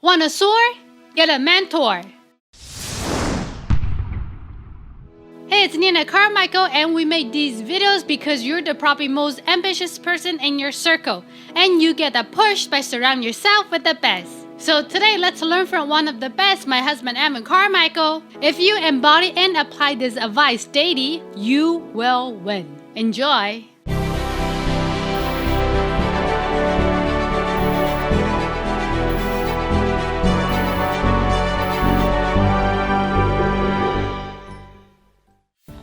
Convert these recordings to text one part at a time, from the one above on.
Want a soar? Get a mentor. Hey, it's Evan Carmichael, and we make these videos because you're the probably most ambitious person in your circle, and you get a push by surrounding yourself with the best. So today, let's learn from one of the best, my husband Evan Carmichael. If you embody and apply this advice daily, you will win. Enjoy!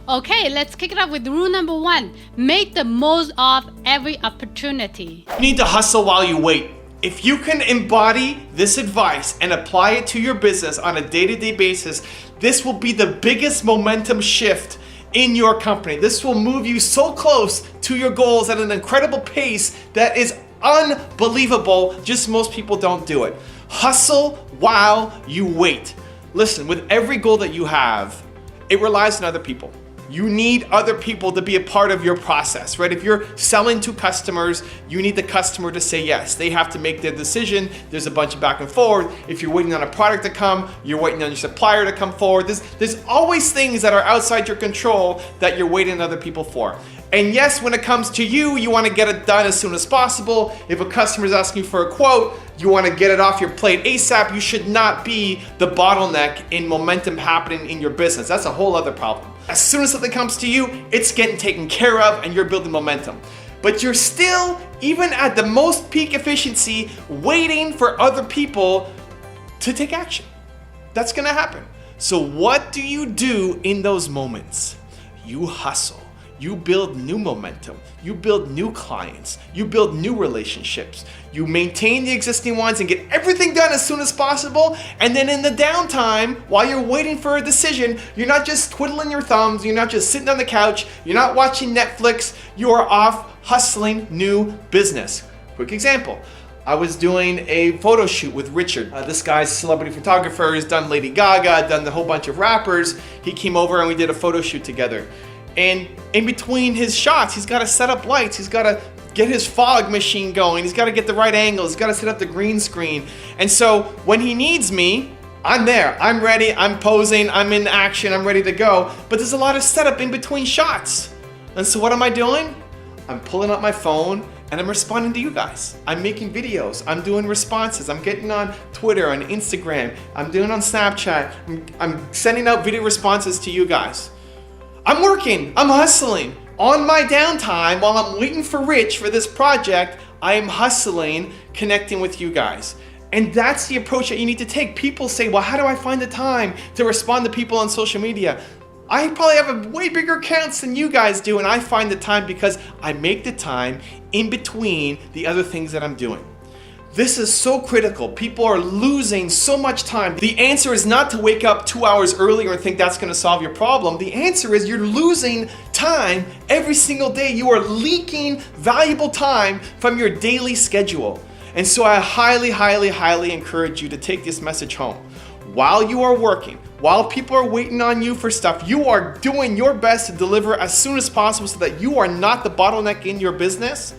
Okay, let's kick it off with rule number 1. Make the most of every opportunity. You need to hustle while you wait. If you can embody this advice and apply it to your business on a day-to-day basis, this will be the biggest momentum shift in your company. This will move you so close to your goals at an incredible pace that is unbelievable. Just most people don't do it. Hustle while you wait. Listen, with every goal that you have, it relies on other people. You need other people to be a part of your process, right? If you're selling to customers, you need the customer to say yes. They have to make their decision. There's a bunch of back and forth. If you're waiting on a product to come, you're waiting on your supplier to come forward. There's always things that are outside your control that you're waiting on other people for. And yes, when it comes to you, you want to get it done as soon as possible. If a customer is asking for a quote, you want to get it off your plate ASAP. You should not be the bottleneck in momentum happening in your business. That's a whole other problem. As soon as something comes to you, it's getting taken care of and you're building momentum. But you're still, even at the most peak efficiency, waiting for other people to take action. That's going to happen. So what do you do in those moments? You hustle. You build new momentum, you build new clients, you build new relationships, you maintain the existing ones and get everything done as soon as possible. And then in the downtime, while you're waiting for a decision, you're not just twiddling your thumbs, you're not just sitting on the couch, you're not watching Netflix, you are off hustling new business. Quick example. I was doing a photo shoot with Richard. This guy's a celebrity photographer. He's done Lady Gaga, done a whole bunch of rappers. He came over and we did a photo shoot together. And in between his shots, he's got to set up lights. He's got to get his fog machine going. He's got to get the right angles. He's got to set up the green screen. And so when he needs me, I'm there. I'm ready. I'm posing. I'm in action. I'm ready to go. But there's a lot of setup in between shots. And so what am I doing? I'm pulling up my phone and I'm responding to you guys. I'm making videos. I'm doing responses. I'm getting on Twitter, on Instagram. I'm doing on Snapchat. I'm sending out video responses to you guys. I'm working, I'm hustling. On my downtime, while I'm waiting for Rich for this project, I am hustling, connecting with you guys. And that's the approach that you need to take. People say, well, how do I find the time to respond to people on social media? I probably have a way bigger accounts than you guys do, and I find the time because I make the time in between the other things that I'm doing. This is so critical. People are losing so much time. The answer is not to wake up 2 hours earlier and think that's going to solve your problem. The answer is you're losing time every single day. You are leaking valuable time from your daily schedule. And so I highly, highly, highly encourage you to take this message home. While you are working, while people are waiting on you for stuff, you are doing your best to deliver as soon as possible so that you are not the bottleneck in your business.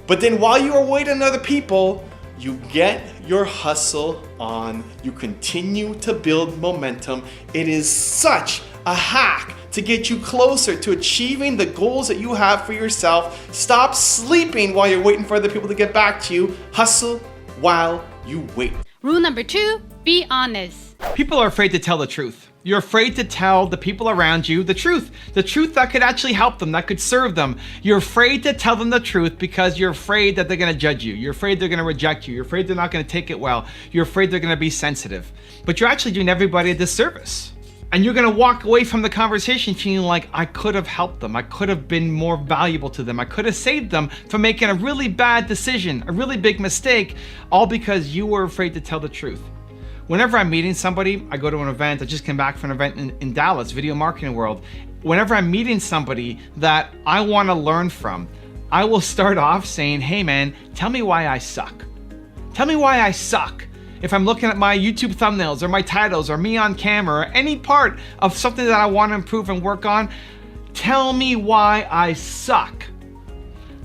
But then while you are waiting on other people, you get your hustle on, you continue to build momentum. It is such a hack to get you closer to achieving the goals that you have for yourself. Stop sleeping while you're waiting for other people to get back to you. Hustle while you wait. Rule number 2, be honest. People are afraid to tell the truth. You're afraid to tell the people around you the truth that could actually help them, that could serve them. You're afraid to tell them the truth because you're afraid that they're going to judge you. You're afraid they're going to reject you. You're afraid they're not going to take it well. You're afraid they're going to be sensitive. But you're actually doing everybody a disservice. And you're going to walk away from the conversation feeling like, I could have helped them. I could have been more valuable to them. I could have saved them from making a really bad decision, a really big mistake, all because you were afraid to tell the truth. Whenever I'm meeting somebody, I go to an event. I just came back from an event in Dallas, Video Marketing World. Whenever I'm meeting somebody that I want to learn from, I will start off saying, hey man, tell me why I suck. Tell me why I suck. If I'm looking at my YouTube thumbnails or my titles or me on camera or any part of something that I want to improve and work on, tell me why I suck.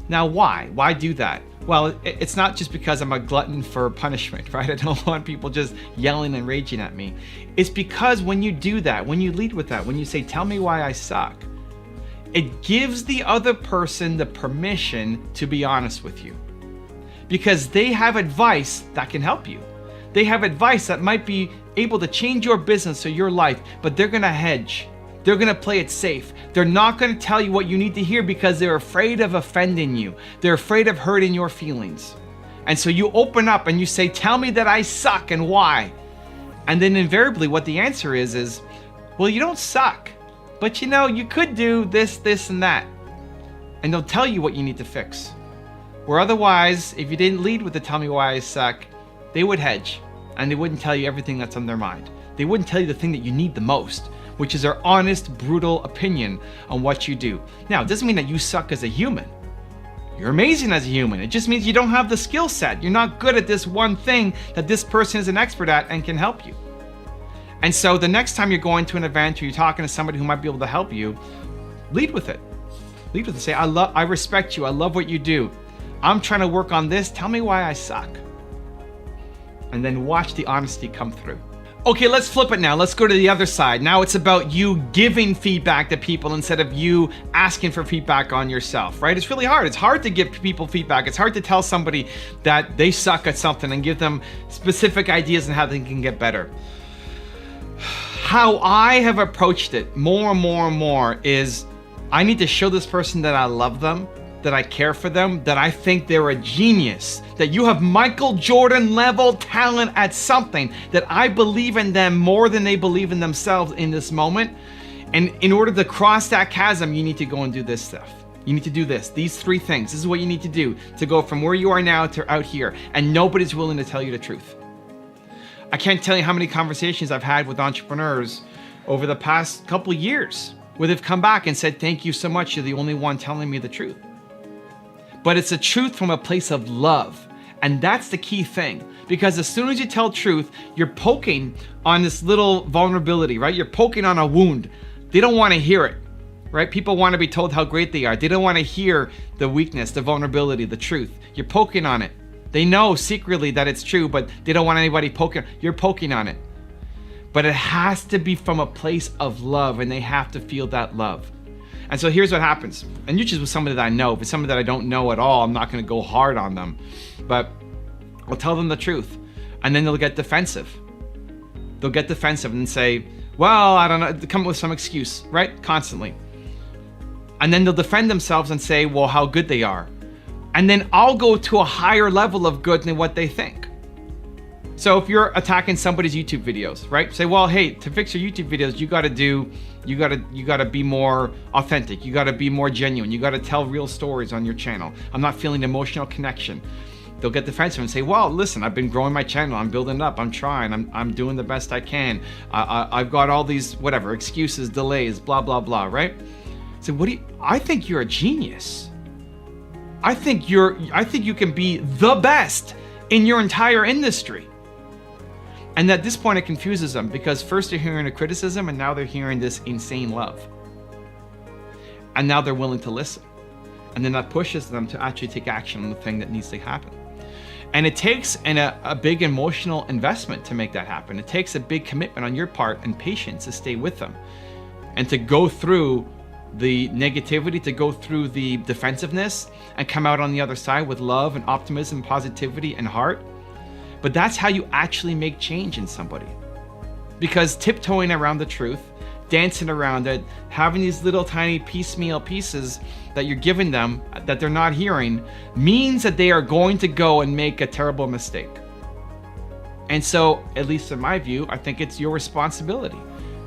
Now why? Why do that? Well, it's not just because I'm a glutton for punishment, right? I don't want people just yelling and raging at me. It's because when you do that, when you lead with that, when you say, tell me why I suck, it gives the other person the permission to be honest with you. Because they have advice that can help you. They have advice that might be able to change your business or your life, but they're gonna hedge. They're gonna play it safe. They're not gonna tell you what you need to hear because they're afraid of offending you. They're afraid of hurting your feelings. And so you open up and you say, tell me that I suck and why. And then invariably what the answer is, well, you don't suck, but you know, you could do this, this, and that. And they'll tell you what you need to fix. Where otherwise, if you didn't lead with the tell me why I suck, they would hedge and they wouldn't tell you everything that's on their mind. They wouldn't tell you the thing that you need the most, which is their honest, brutal opinion on what you do. Now, it doesn't mean that you suck as a human. You're amazing as a human. It just means you don't have the skill set. You're not good at this one thing that this person is an expert at and can help you. And so the next time you're going to an event or you're talking to somebody who might be able to help you, lead with it. Lead with it. Say, I respect you. I love what you do. I'm trying to work on this. Tell me why I suck. And then watch the honesty come through. Okay, let's flip it now. Let's go to the other side. Now it's about you giving feedback to people instead of you asking for feedback on yourself, right? It's really hard. It's hard to give people feedback. It's hard to tell somebody that they suck at something and give them specific ideas on how they can get better. How I have approached it more and more and more is I need to show this person that I love them, that I care for them, that I think they're a genius, that you have Michael Jordan level talent at something, that I believe in them more than they believe in themselves in this moment. And in order to cross that chasm, you need to go and do this stuff. You need to do this, these 3 things. This is what you need to do to go from where you are now to out here. And nobody's willing to tell you the truth. I can't tell you how many conversations I've had with entrepreneurs over the past couple years where they've come back and said, thank you so much. You're the only one telling me the truth. But it's a truth from a place of love. And that's the key thing. Because as soon as you tell truth, you're poking on this little vulnerability, right? You're poking on a wound. They don't want to hear it, right? People want to be told how great they are. They don't want to hear the weakness, the vulnerability, the truth. You're poking on it. They know secretly that it's true, but they don't want anybody poking. You're poking on it. But it has to be from a place of love, and they have to feel that love. And so here's what happens. And usually with somebody that I know. If it's somebody that I don't know at all, I'm not going to go hard on them. But I'll tell them the truth. And then they'll get defensive. They'll get defensive and say, well, I don't know, come up with some excuse, right? Constantly. And then they'll defend themselves and say, well, how good they are. And then I'll go to a higher level of good than what they think. So if you're attacking somebody's YouTube videos, right? Say, well, hey, to fix your YouTube videos, you gotta be more authentic. You gotta be more genuine. You gotta tell real stories on your channel. I'm not feeling emotional connection. They'll get defensive and say, well, listen, I've been growing my channel. I'm building it up. I'm trying. I'm doing the best I can. I've got all these, whatever, excuses, delays, blah, blah, blah, right? So I think you're a genius. I think you can be the best in your entire industry. And at this point, it confuses them because first they're hearing a criticism and now they're hearing this insane love. And now they're willing to listen. And then that pushes them to actually take action on the thing that needs to happen. And it takes a big emotional investment to make that happen. It takes a big commitment on your part and patience to stay with them and to go through the negativity, to go through the defensiveness and come out on the other side with love and optimism, positivity and heart. But that's how you actually make change in somebody. Because tiptoeing around the truth, dancing around it, having these little tiny piecemeal pieces that you're giving them that they're not hearing means that they are going to go and make a terrible mistake. And so, at least in my view, I think it's your responsibility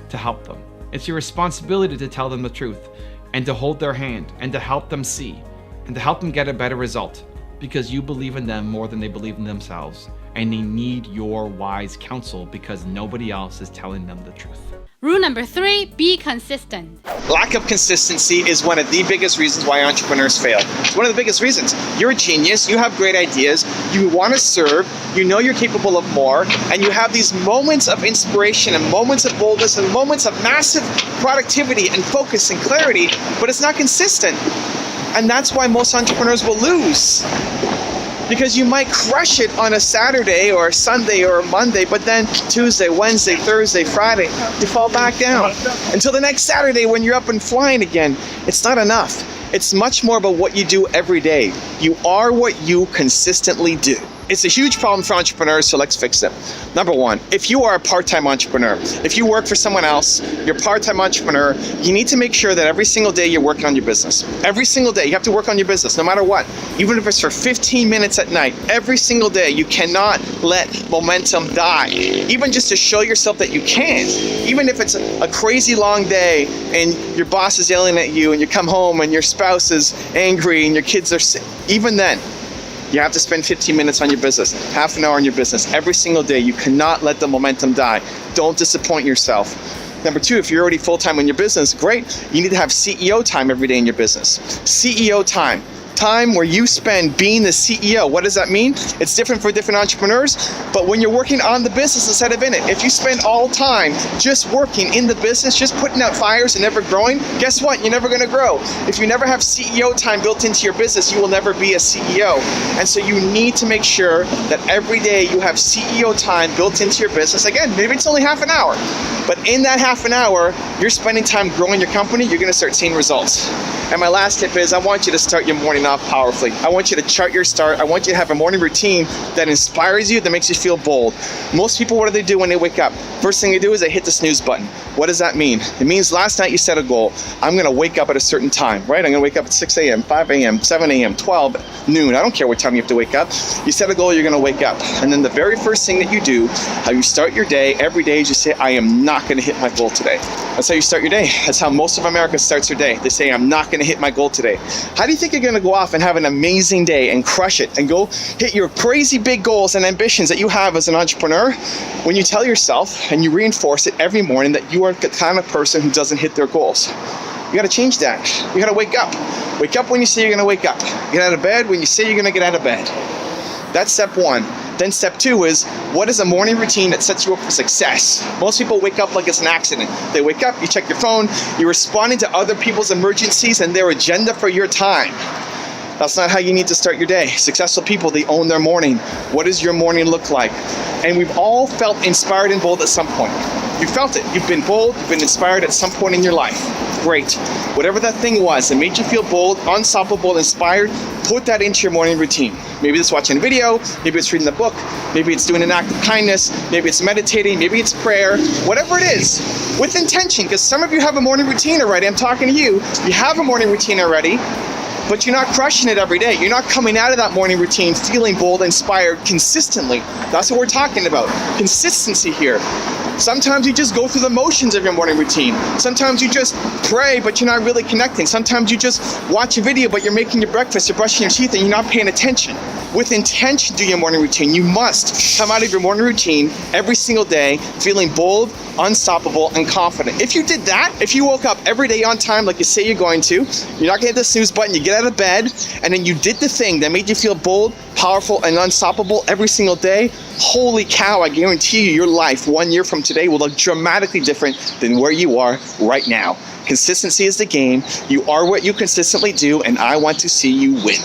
to help them. It's your responsibility to tell them the truth and to hold their hand and to help them see and to help them get a better result because you believe in them more than they believe in themselves. And they need your wise counsel because nobody else is telling them the truth. Rule number 3, be consistent. Lack of consistency is one of the biggest reasons why entrepreneurs fail. It's one of the biggest reasons. You're a genius, you have great ideas, you want to serve, you know you're capable of more, and you have these moments of inspiration and moments of boldness and moments of massive productivity and focus and clarity, but it's not consistent. And that's why most entrepreneurs will lose. Because you might crush it on a Saturday or a Sunday or a Monday, but then Tuesday, Wednesday, Thursday, Friday, you fall back down. Until the next Saturday when you're up and flying again. It's not enough. It's much more about what you do every day. You are what you consistently do. It's a huge problem for entrepreneurs, so let's fix it. Number one, if you are a part-time entrepreneur, if you work for someone else, you're a part-time entrepreneur, you need to make sure that every single day you're working on your business. Every single day, you have to work on your business, no matter what. Even if it's for 15 minutes at night, every single day, you cannot let momentum die. Even just to show yourself that you can. Even if it's a crazy long day and your boss is yelling at you and you come home and your spouse is angry and your kids are sick, even then, you have to spend 15 minutes on your business, half an hour on your business, every single day. You cannot let the momentum die. Don't disappoint yourself. Number two, if you're already full-time in your business, great. You need to have CEO time every day in your business. CEO time. Time where you spend being the CEO. What does that mean? It's different for different entrepreneurs, but when you're working on the business instead of in it, if you spend all time just working in the business, just putting out fires and never growing, guess what? You're never gonna grow. If you never have CEO time built into your business, you will never be a CEO. And so you need to make sure that every day you have CEO time built into your business. Again, maybe it's only half an hour, but in that half an hour, you're spending time growing your company, you're gonna start seeing results. And my last tip is I want you to start your morning off powerfully. I want you to chart your start. I want you to have a morning routine that inspires you, that makes you feel bold. Most people, what do they do when they wake up? First thing they do is they hit the snooze button. What does that mean? It means last night you set a goal. I'm gonna wake up at a certain time, right? I'm gonna wake up at 6 a.m., 5 a.m., 7 a.m., 12, noon. I don't care what time you have to wake up. You set a goal, you're gonna wake up. And then the very first thing that you do, how you start your day, every day is you say, I am not gonna hit my goal today. That's how you start your day. That's how most of America starts their day. They say, I'm not gonna hit my goal today. How do you think you're gonna go off and have an amazing day and crush it and go hit your crazy big goals and ambitions that you have as an entrepreneur when you tell yourself and you reinforce it every morning that you are the kind of person who doesn't hit their goals? You gotta change that. You gotta wake up. Wake up when you say you're gonna wake up. Get out of bed when you say you're gonna get out of bed. That's step one. Then step two is, what is a morning routine that sets you up for success? Most people wake up like it's an accident. They wake up, you check your phone, you're responding to other people's emergencies and their agenda for your time. That's not how you need to start your day. Successful people, they own their morning. What does your morning look like? And we've all felt inspired and bold at some point. You felt it. You've been bold, you've been inspired at some point in your life. Great. Whatever that thing was that made you feel bold, unstoppable, inspired, put that into your morning routine. Maybe it's watching a video, maybe it's reading a book, maybe it's doing an act of kindness, maybe it's meditating, maybe it's prayer, whatever it is, with intention, because some of you have a morning routine already. I'm talking to you. You have a morning routine already, but you're not crushing it every day. You're not coming out of that morning routine feeling bold, inspired consistently. That's what we're talking about. Consistency here. Sometimes you just go through the motions of your morning routine. Sometimes you just pray, but you're not really connecting. Sometimes you just watch a video, but you're making your breakfast, you're brushing your teeth, and you're not paying attention. With intention, do your morning routine. You must come out of your morning routine every single day feeling bold, unstoppable, and confident. If you did that, if you woke up every day on time like you say you're going to, you're not gonna hit the snooze button, you get out of bed, and then you did the thing that made you feel bold, powerful, and unstoppable every single day, holy cow, I guarantee you your life 1 year from today will look dramatically different than where you are right now. Consistency is the game. You are what you consistently do, and I want to see you win.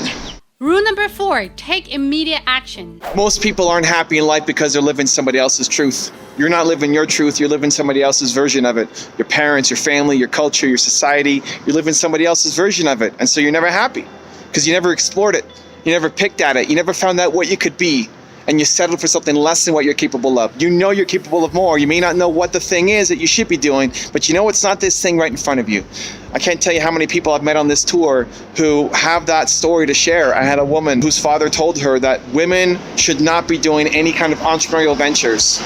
Rule number 4, take immediate action. Most people aren't happy in life because they're living somebody else's truth. You're not living your truth, you're living somebody else's version of it. Your parents, your family, your culture, your society, you're living somebody else's version of it. And so you're never happy because you never explored it. You never picked at it. You never found out what you could be. And you settled for something less than what you're capable of. You know you're capable of more. You may not know what the thing is that you should be doing, but you know it's not this thing right in front of you. I can't tell you how many people I've met on this tour who have that story to share. I had a woman whose father told her that women should not be doing any kind of entrepreneurial ventures,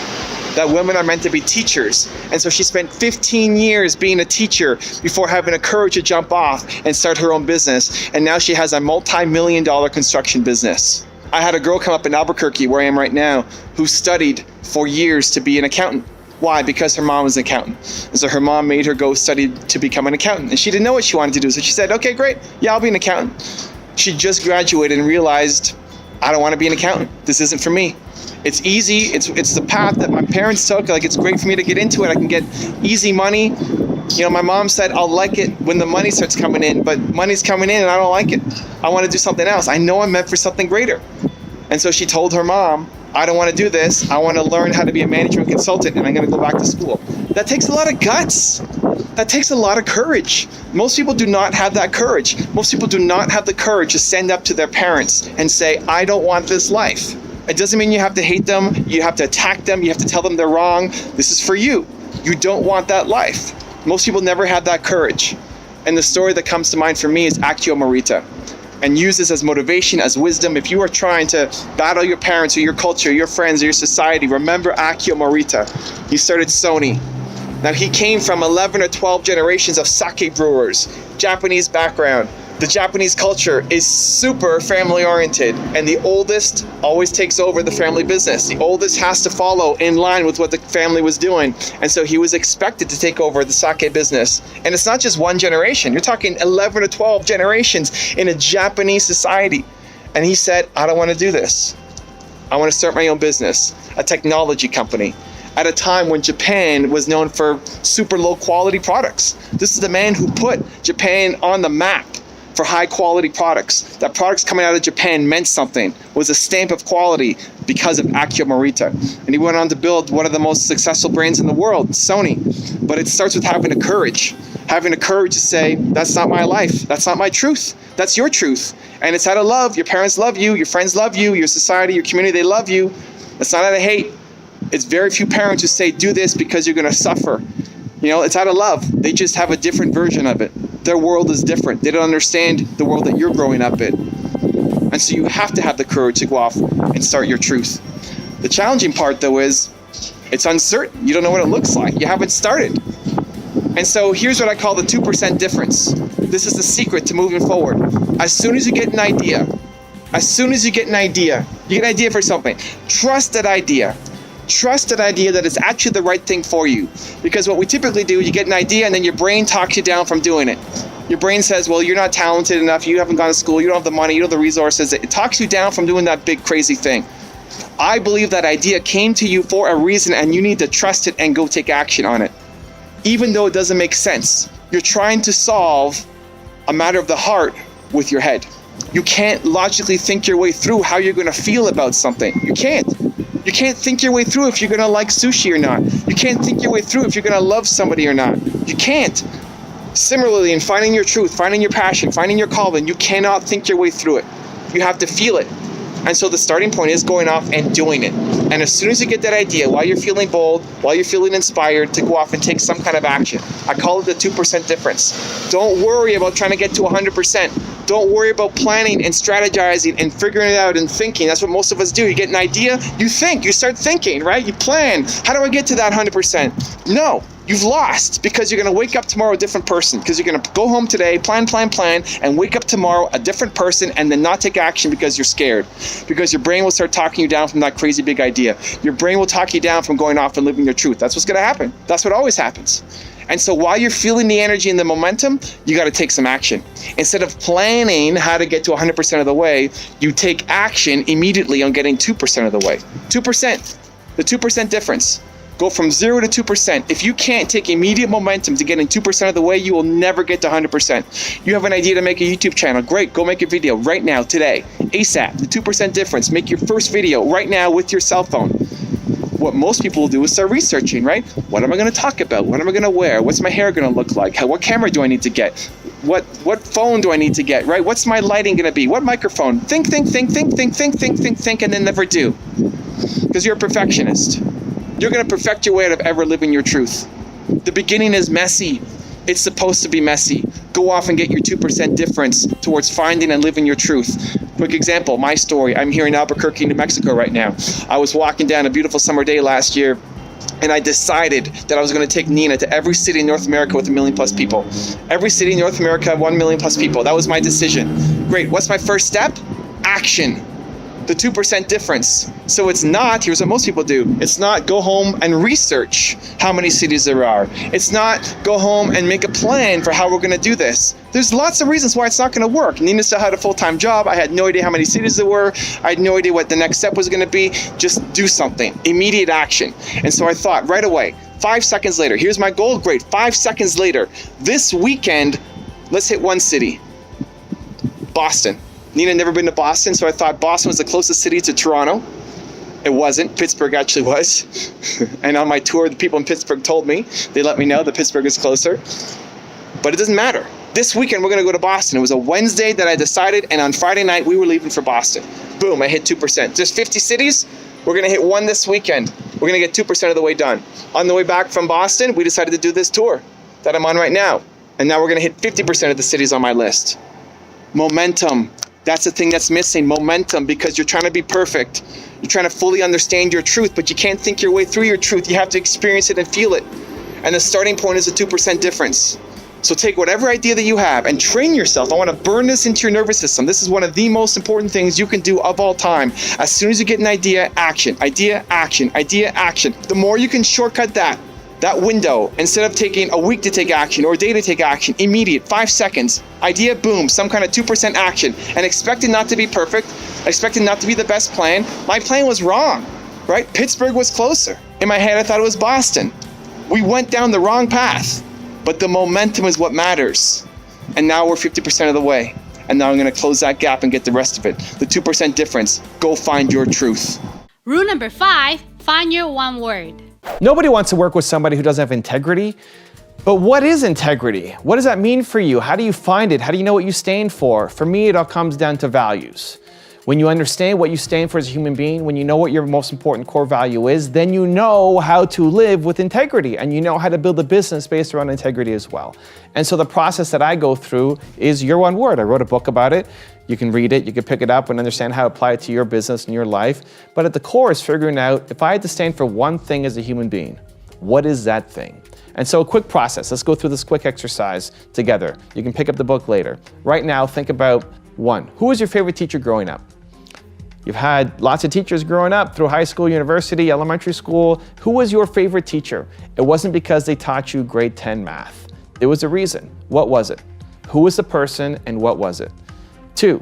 that women are meant to be teachers. And so she spent 15 years being a teacher before having the courage to jump off and start her own business. And now she has a multi-million-dollar construction business. I had a girl come up in Albuquerque, where I am right now, who studied for years to be an accountant. Why? Because her mom was an accountant. And so her mom made her go study to become an accountant. And she didn't know what she wanted to do. So she said, okay, great. Yeah, I'll be an accountant. She just graduated and realized, I don't want to be an accountant. This isn't for me. It's easy. It's the path that my parents took. Like, it's great for me to get into it. I can get easy money. You know, my mom said, I'll like it when the money starts coming in, but money's coming in and I don't like it. I want to do something else. I know I'm meant for something greater. And so she told her mom, I don't want to do this. I want to learn how to be a management consultant, and I'm going to go back to school. That takes a lot of guts. That takes a lot of courage. Most people do not have that courage. Most people do not have the courage to stand up to their parents and say, I don't want this life. It doesn't mean you have to hate them. You have to attack them. You have to tell them they're wrong. This is for you. You don't want that life. Most people never have that courage. And the story that comes to mind for me is Actio Morita. And use this as motivation, as wisdom. If you are trying to battle your parents or your culture, your friends, or your society, remember Actio Morita. He started Sony. Now he came from 11 or 12 generations of sake brewers, Japanese background. The Japanese culture is super family oriented, and the oldest always takes over the family business. The oldest has to follow in line with what the family was doing. And so he was expected to take over the sake business. And it's not just one generation. You're talking 11 or 12 generations in a Japanese society. And he said, I don't want to do this. I want to start my own business, a technology company, at a time when Japan was known for super low quality products. This is the man who put Japan on the map for high quality products. That products coming out of Japan meant something, was a stamp of quality because of Actio Morita. And he went on to build one of the most successful brands in the world, Sony. But it starts with having the courage to say, that's not my life, that's not my truth, that's your truth. And it's out of love. Your parents love you, your friends love you, your society, your community, they love you. It's not out of hate. It's very few parents who say, do this because you're gonna suffer. You know, it's out of love. They just have a different version of it. Their world is different. They don't understand the world that you're growing up in. And so you have to have the courage to go off and start your truth. The challenging part, though, is it's uncertain. You don't know what it looks like. You haven't started. And so here's what I call the 2% difference. This is the secret to moving forward. As soon as you get an idea, you get an idea for something, trust that idea. Trust that idea that it's actually the right thing for you. Because what we typically do, you get an idea and then your brain talks you down from doing it. Your brain says, well, you're not talented enough, you haven't gone to school, you don't have the money, you don't have the resources. It talks you down from doing that big crazy thing. I believe that idea came to you for a reason, and you need to trust it and go take action on it. Even though it doesn't make sense. You're trying to solve a matter of the heart with your head. You can't logically think your way through how you're going to feel about something. You can't. You can't think your way through if you're going to like sushi or not. You can't think your way through if you're going to love somebody or not. You can't. Similarly, in finding your truth, finding your passion, finding your calling, you cannot think your way through it. You have to feel it. And so the starting point is going off and doing it. And as soon as you get that idea, while you're feeling bold, while you're feeling inspired, to go off and take some kind of action. I call it the 2% difference. Don't worry about trying to get to 100%. Don't worry about planning and strategizing and figuring it out and thinking. That's what most of us do. You get an idea, you think, you start thinking, right? You plan. How do I get to that 100%? No. You've lost, because you're going to wake up tomorrow a different person, because you're going to go home today, plan, and wake up tomorrow a different person, and then not take action because you're scared. Because your brain will start talking you down from that crazy big idea. Your brain will talk you down from going off and living your truth. That's what's going to happen. That's what always happens. And so while you're feeling the energy and the momentum, you got to take some action. Instead of planning how to get to 100% of the way, you take action immediately on getting 2% of the way. 2%, the 2% difference. Go from 0 to 2%. If you can't take immediate momentum to getting 2% of the way, you will never get to 100%. You have an idea to make a YouTube channel. Great, go make a video right now, today. ASAP, the 2% difference. Make your first video right now with your cell phone. What most people will do is start researching, right? What am I going to talk about? What am I going to wear? What's my hair going to look like? What camera do I need to get? What phone do I need to get, right? What's my lighting going to be? What microphone? Think, and then never do. Because you're a perfectionist. You're going to perfect your way out of ever living your truth. The beginning is messy. It's supposed to be messy. Go off and get your 2% difference towards finding and living your truth. Quick example, my story. I'm here in Albuquerque, New Mexico right now. I was walking down a beautiful summer day last year, and I decided that I was going to take Nina to every city in North America with 1 million plus people. Every city in North America, 1 million plus people. That was my decision. Great. What's my first step? Action. The 2% difference. So it's not, here's what most people do. It's not go home and research how many cities there are. It's not go home and make a plan for how we're going to do this. There's lots of reasons why it's not going to work. Nina still had a full-time job. I had no idea how many cities there were. I had no idea what the next step was going to be. Just do something. Immediate action. And so I thought right away, 5 seconds later, here's my goal. Great. 5 seconds later, this weekend, let's hit one city. Boston. Nina had never been to Boston, so I thought Boston was the closest city to Toronto. It wasn't. Pittsburgh actually was. And on my tour, the people in Pittsburgh told me, they let me know that Pittsburgh is closer. But it doesn't matter. This weekend, we're going to go to Boston. It was a Wednesday that I decided, and on Friday night, we were leaving for Boston. Boom, I hit 2%. There's 50 cities. We're going to hit one this weekend. We're going to get 2% of the way done. On the way back from Boston, we decided to do this tour that I'm on right now. And now we're going to hit 50% of the cities on my list. Momentum. That's the thing that's missing, momentum, because you're trying to be perfect. You're trying to fully understand your truth, but you can't think your way through your truth. You have to experience it and feel it. And the starting point is a 2% difference. So take whatever idea that you have and train yourself. I want to burn this into your nervous system. This is one of the most important things you can do of all time. As soon as you get an idea, action, idea, action, idea, action. The more you can shortcut that window, instead of taking a week to take action or a day to take action, immediate, 5 seconds, idea, boom, some kind of 2% action, and expect it not to be perfect, expect it not to be the best plan. My plan was wrong, right? Pittsburgh was closer. In my head, I thought it was Boston. We went down the wrong path, but the momentum is what matters. And now we're 50% of the way. And now I'm going to close that gap and get the rest of it. The 2% difference, go find your truth. Rule number 5, find your one word. Nobody wants to work with somebody who doesn't have integrity. But what is integrity? What does that mean for you? How do you find it? How do you know what you stand for? For me, it all comes down to values. When you understand what you stand for as a human being, when you know what your most important core value is, then you know how to live with integrity, and you know how to build a business based around integrity as well. And so the process that I go through is your one word. I wrote a book about it. You can read it, you can pick it up and understand how to apply it to your business and your life. But at the core is figuring out, if I had to stand for one thing as a human being, what is that thing? And so a quick process. Let's go through this quick exercise together. You can pick up the book later. Right now, think about one. Who was your favorite teacher growing up? You've had lots of teachers growing up through high school, university, elementary school. Who was your favorite teacher? It wasn't because they taught you grade 10 math. There was a reason. What was it? Who was the person and what was it? 2,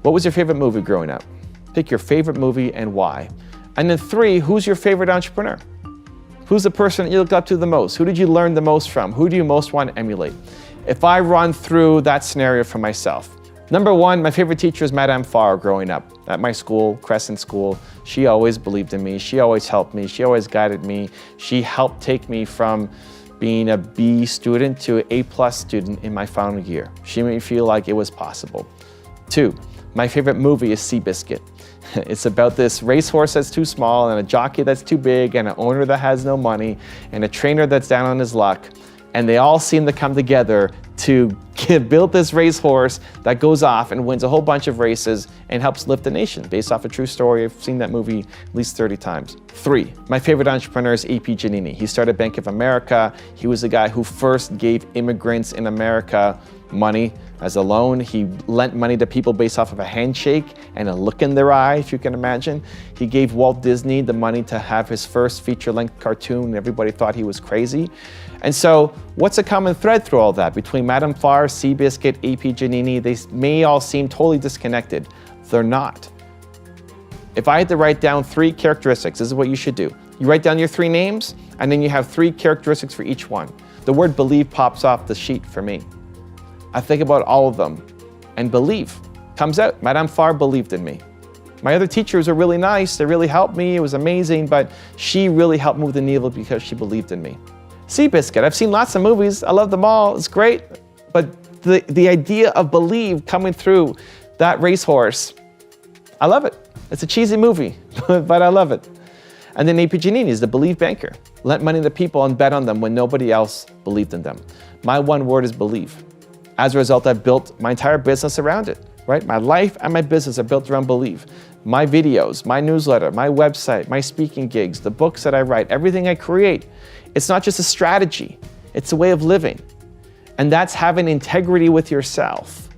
what was your favorite movie growing up? Pick your favorite movie and why. And then 3, who's your favorite entrepreneur? Who's the person that you looked up to the most? Who did you learn the most from? Who do you most want to emulate? If I run through that scenario for myself, number 1, my favorite teacher is Madame Farr growing up at my school, Crescent School. She always believed in me. She always helped me. She always guided me. She helped take me from being a B student to an A+ student in my final year. She made me feel like it was possible. 2, my favorite movie is Seabiscuit. It's about this racehorse that's too small and a jockey that's too big and an owner that has no money and a trainer that's down on his luck. And they all seem to come together to build this racehorse that goes off and wins a whole bunch of races and helps lift the nation based off a true story. I've seen that movie at least 30 times. 3, my favorite entrepreneur is A.P. Giannini. He started Bank of America. He was the guy who first gave immigrants in America money as a loan. He lent money to people based off of a handshake and a look in their eye, if you can imagine. He gave Walt Disney the money to have his first feature-length cartoon. Everybody thought he was crazy. And so what's a common thread through all that? Between Madame Farr, Seabiscuit, A.P. Giannini, they may all seem totally disconnected. They're not. If I had to write down 3 characteristics, this is what you should do. You write down your 3 names, and then you have 3 characteristics for each one. The word believe pops off the sheet for me. I think about all of them, and believe comes out. Madame Farr believed in me. My other teachers are really nice. They really helped me. It was amazing, but she really helped move the needle because she believed in me. Seabiscuit, I've seen lots of movies. I love them all. It's great. But the idea of believe coming through that racehorse, I love it. It's a cheesy movie, but I love it. And then A.P. Giannini is the believe banker. Lent money to people and bet on them when nobody else believed in them. My one word is believe. As a result, I've built my entire business around it, right? My life and my business are built around belief. My videos, my newsletter, my website, my speaking gigs, the books that I write, everything I create, it's not just a strategy, it's a way of living. And that's having integrity with yourself.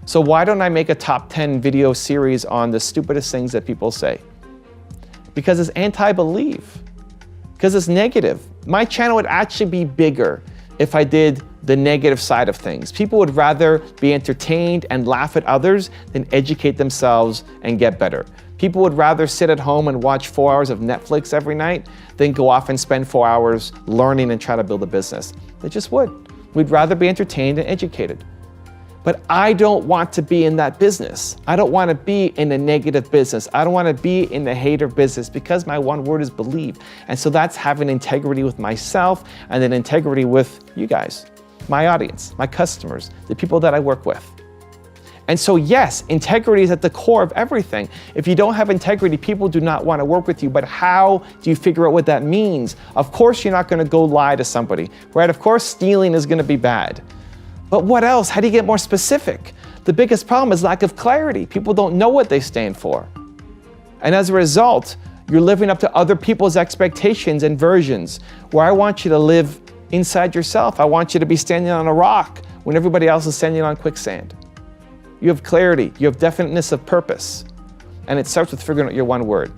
So why don't I make a top 10 video series on the stupidest things that people say? Because it's anti-belief, because it's negative. My channel would actually be bigger if I did the negative side of things. People would rather be entertained and laugh at others than educate themselves and get better. People would rather sit at home and watch 4 hours of Netflix every night than go off and spend 4 hours learning and try to build a business. They just would. We'd rather be entertained and educated. But I don't want to be in that business. I don't want to be in a negative business. I don't want to be in the hater business because my one word is believe. And so that's having integrity with myself and then integrity with you guys, my audience, my customers, the people that I work with. And so yes, integrity is at the core of everything. If you don't have integrity, people do not want to work with you. But how do you figure out what that means? Of course, you're not going to go lie to somebody, right? Of course, stealing is going to be bad. But what else? How do you get more specific? The biggest problem is lack of clarity. People don't know what they stand for. And as a result, you're living up to other people's expectations and versions, where I want you to live inside yourself. I want you to be standing on a rock when everybody else is standing on quicksand. You have clarity, you have definiteness of purpose. And it starts with figuring out your one word.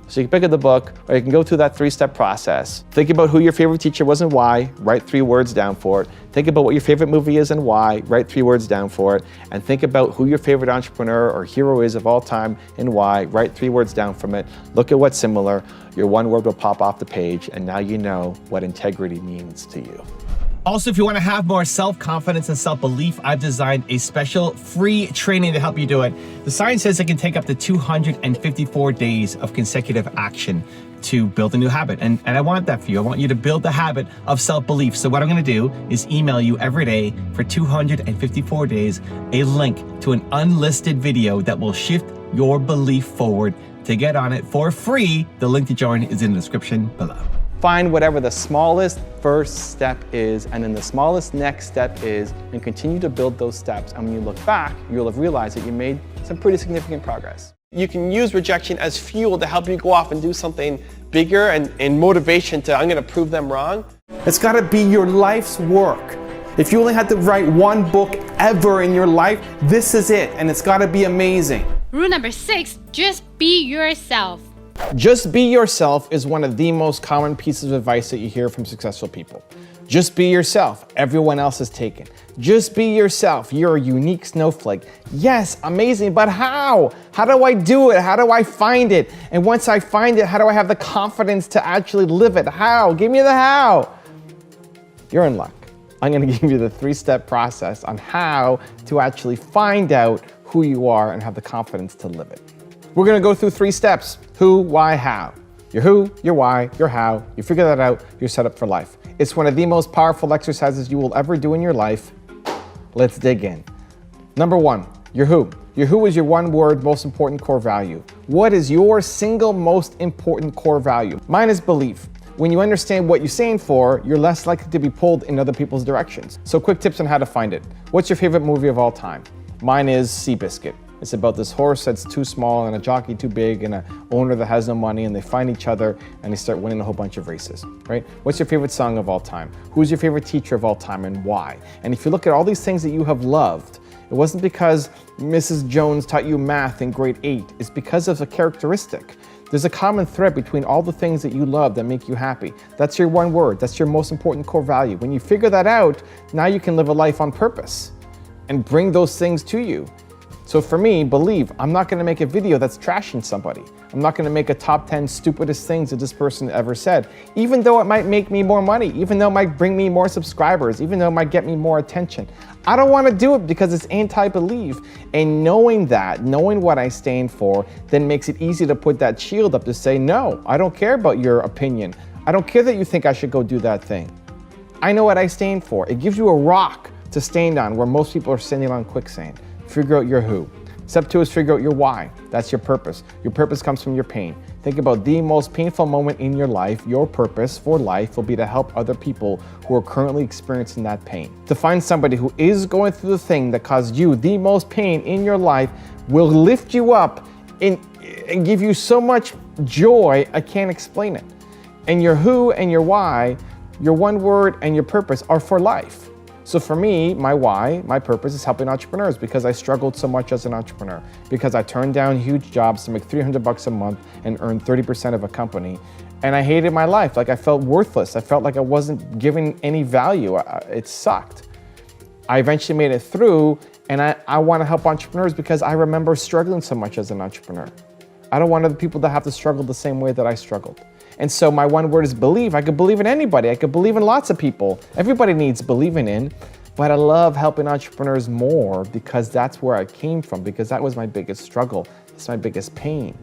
So you can pick up the book, or you can go through that 3-step process. Think about who your favorite teacher was and why, write 3 words down for it. Think about what your favorite movie is and why, write 3 words down for it. And think about who your favorite entrepreneur or hero is of all time and why, write 3 words down from it. Look at what's similar, your one word will pop off the page, and now you know what integrity means to you. Also, if you want to have more self-confidence and self-belief, I've designed a special free training to help you do it. The science says it can take up to 254 days of consecutive action to build a new habit. And I want that for you. I want you to build the habit of self-belief. So what I'm going to do is email you every day for 254 days a link to an unlisted video that will shift your belief forward. To get on it for free, the link to join is in the description below. Find whatever the smallest first step is, and then the smallest next step is, and continue to build those steps. And when you look back, you'll have realized that you made some pretty significant progress. You can use rejection as fuel to help you go off and do something bigger and motivation to, I'm gonna prove them wrong. It's gotta be your life's work. If you only had to write one book ever in your life, this is it, and it's gotta be amazing. Rule number 6, just be yourself. Just be yourself is one of the most common pieces of advice that you hear from successful people. Just be yourself. Everyone else is taken. Just be yourself. You're a unique snowflake. Yes, amazing, but how? How do I do it? How do I find it? And once I find it, how do I have the confidence to actually live it? How? Give me the how. You're in luck. I'm gonna give you the 3-step process on how to actually find out who you are and have the confidence to live it. We're gonna go through 3 steps: who, why, how. Your who, your why, your how. You figure that out, you're set up for life. It's one of the most powerful exercises you will ever do in your life. Let's dig in. Number 1, your who. Your who is your one word, most important core value. What is your single most important core value? Mine is belief. When you understand what you stand for, you're less likely to be pulled in other people's directions. So quick tips on how to find it. What's your favorite movie of all time? Mine is Seabiscuit. It's about this horse that's too small and a jockey too big and an owner that has no money, and they find each other and they start winning a whole bunch of races, right? What's your favorite song of all time? Who's your favorite teacher of all time and why? And if you look at all these things that you have loved, it wasn't because Mrs. Jones taught you math in grade 8. It's because of a characteristic. There's a common thread between all the things that you love that make you happy. That's your one word. That's your most important core value. When you figure that out, now you can live a life on purpose and bring those things to you. So for me, believe, I'm not gonna make a video that's trashing somebody. I'm not gonna make a top 10 stupidest things that this person ever said, even though it might make me more money, even though it might bring me more subscribers, even though it might get me more attention. I don't wanna do it because it's anti-belief. And knowing that, knowing what I stand for, then makes it easy to put that shield up to say, no, I don't care about your opinion. I don't care that you think I should go do that thing. I know what I stand for. It gives you a rock to stand on where most people are standing on quicksand. Figure out your who. Step 2 is figure out your why. That's your purpose. Your purpose comes from your pain. Think about the most painful moment in your life. Your purpose for life will be to help other people who are currently experiencing that pain. To find somebody who is going through the thing that caused you the most pain in your life will lift you up and give you so much joy, I can't explain it. And your who and your why, your one word and your purpose are for life. So for me, my why, my purpose is helping entrepreneurs because I struggled so much as an entrepreneur, because I turned down huge jobs to make $300 a month and earn 30% of a company. And I hated my life. Like I felt worthless. I felt like I wasn't giving any value. It sucked. I eventually made it through, and I want to help entrepreneurs because I remember struggling so much as an entrepreneur. I don't want other people to have to struggle the same way that I struggled. And so my one word is believe. I could believe in anybody. I could believe in lots of people. Everybody needs believing in, But I love helping entrepreneurs more because that's where I came from, because that was my biggest struggle. It's my biggest pain.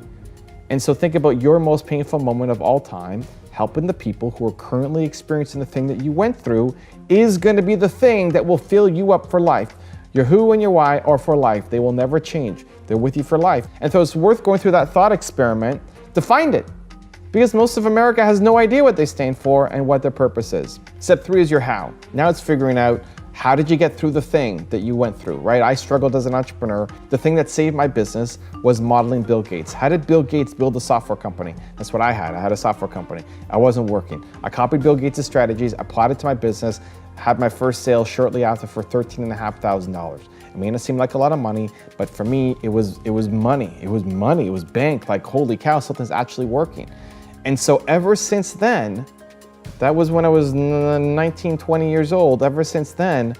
And so think about your most painful moment of all time. Helping the people who are currently experiencing the thing that you went through is going to be the thing that will fill you up for life. Your who and your why are for life. They will never change. They're with you for life. And so it's worth going through that thought experiment to find it. Because most of America has no idea what they stand for and what their purpose is. Step 3 is your how. Now it's figuring out, how did you get through the thing that you went through, right? I struggled as an entrepreneur. The thing that saved my business was modeling Bill Gates. How did Bill Gates build a software company? That's what I had. I had a software company. I wasn't working. I copied Bill Gates' strategies, applied it to my business, had my first sale shortly after for $13,500. It may not seem like a lot of money, but for me, it was money. It was money. It was bank. Like, holy cow, something's actually working. And so ever since then, that was when I was 19, 20 years old. Ever since then,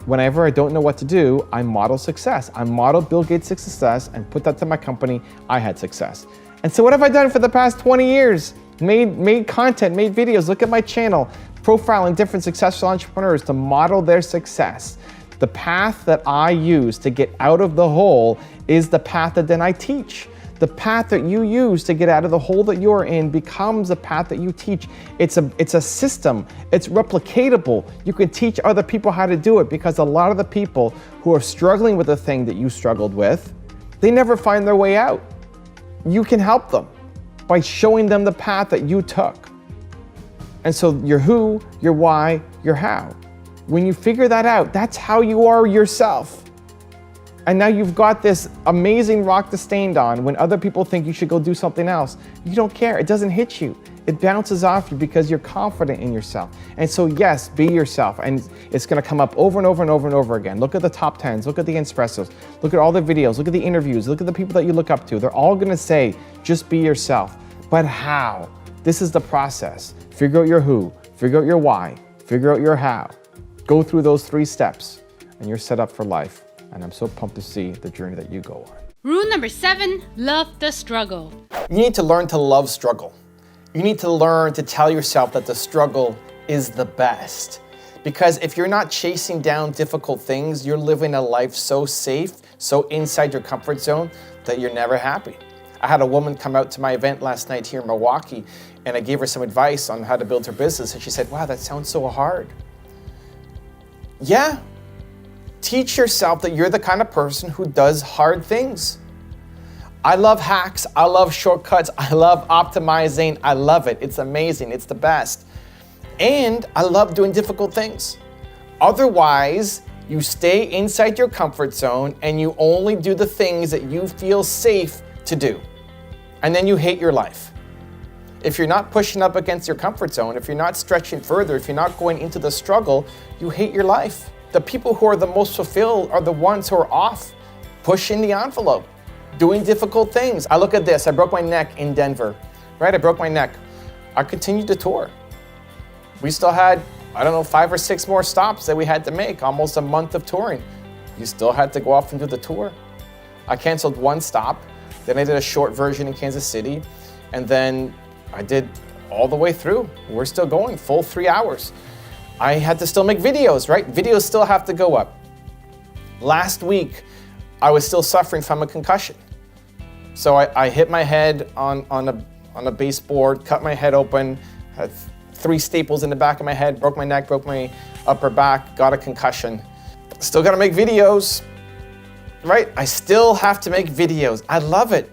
whenever I don't know what to do, I model success. I model Bill Gates' success and put that to my company. I had success. And so what have I done for the past 20 years? Made content, made videos. Look at my channel, profiling different successful entrepreneurs to model their success. The path that I use to get out of the hole is the path that then I teach. The path that you use to get out of the hole that you're in becomes the path that you teach. It's a system. It's replicatable. You can teach other people how to do it, because a lot of the people who are struggling with the thing that you struggled with, they never find their way out. You can help them by showing them the path that you took. And so your who, your why, your how. When you figure that out, that's how you are yourself. And now you've got this amazing rock to stand on. When other people think you should go do something else, you don't care. It doesn't hit you. It bounces off you because you're confident in yourself. And so yes, be yourself. And it's gonna come up over and over and over and over again. Look at the top 10s, look at the espressos, look at all the videos, look at the interviews, look at the people that you look up to. They're all gonna say, just be yourself. But how? This is the process. Figure out your who, figure out your why, figure out your how. Go through those 3 steps and you're set up for life. And I'm so pumped to see the journey that you go on. Rule number 7, love the struggle. You need to learn to love struggle. You need to learn to tell yourself that the struggle is the best. Because if you're not chasing down difficult things, you're living a life so safe, so inside your comfort zone, that you're never happy. I had a woman come out to my event last night here in Milwaukee, and I gave her some advice on how to build her business, and she said, wow, that sounds so hard. Yeah. Teach yourself that you're the kind of person who does hard things. I love hacks, I love shortcuts, I love optimizing, I love it. It's amazing, it's the best. And I love doing difficult things. Otherwise, you stay inside your comfort zone and you only do the things that you feel safe to do. And then you hate your life. If you're not pushing up against your comfort zone, if you're not stretching further, if you're not going into the struggle, you hate your life. The people who are the most fulfilled are the ones who are off, pushing the envelope, doing difficult things. I look at this, I broke my neck in Denver, right? I broke my neck. I continued to tour. We still had, 5 or 6 more stops that we had to make, almost a month of touring. You still had to go off and do the tour. I canceled 1 stop, then I did a short version in Kansas City, and then I did all the way through. We're still going, full 3 hours. I had to still make videos, right? Videos still have to go up. Last week, I was still suffering from a concussion. So I hit my head on a baseboard, cut my head open, had 3 staples in the back of my head, broke my neck, broke my upper back, got a concussion. Still gotta make videos, right? I still have to make videos. I love it.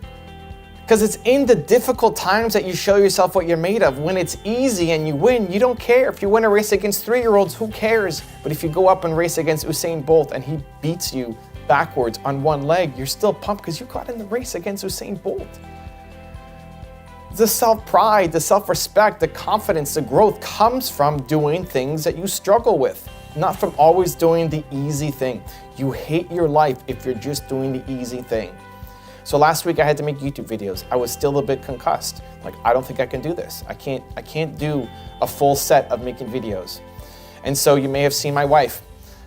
Because it's in the difficult times that you show yourself what you're made of. When it's easy and you win, you don't care. If you win a race against 3-year-olds, who cares? But if you go up and race against Usain Bolt and he beats you backwards on 1 leg, you're still pumped because you got in the race against Usain Bolt. The self-pride, the self-respect, the confidence, the growth comes from doing things that you struggle with, not from always doing the easy thing. You hate your life if you're just doing the easy thing. So last week I had to make YouTube videos. I was still a bit concussed. Like, I don't think I can do this. I can't do a full set of making videos. And so you may have seen my wife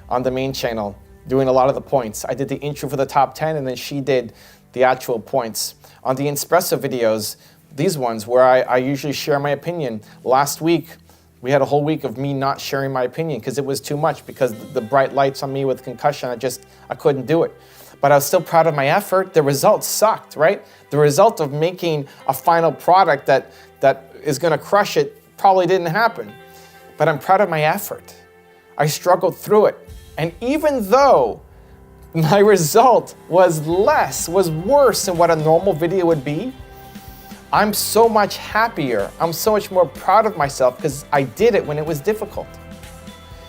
on the main channel doing a lot of the points. I did the intro for the top 10 and then she did the actual points. On the Espresso videos, these ones where I usually share my opinion. Last week, We had a whole week of me not sharing my opinion because it was too much, because the bright lights on me with concussion, I couldn't do it. But I was still proud of my effort. The results sucked, right? The result of making a final product that is gonna crush it probably didn't happen. But I'm proud of my effort. I struggled through it. And even though my result was worse than what a normal video would be, I'm so much happier. I'm so much more proud of myself because I did it when it was difficult.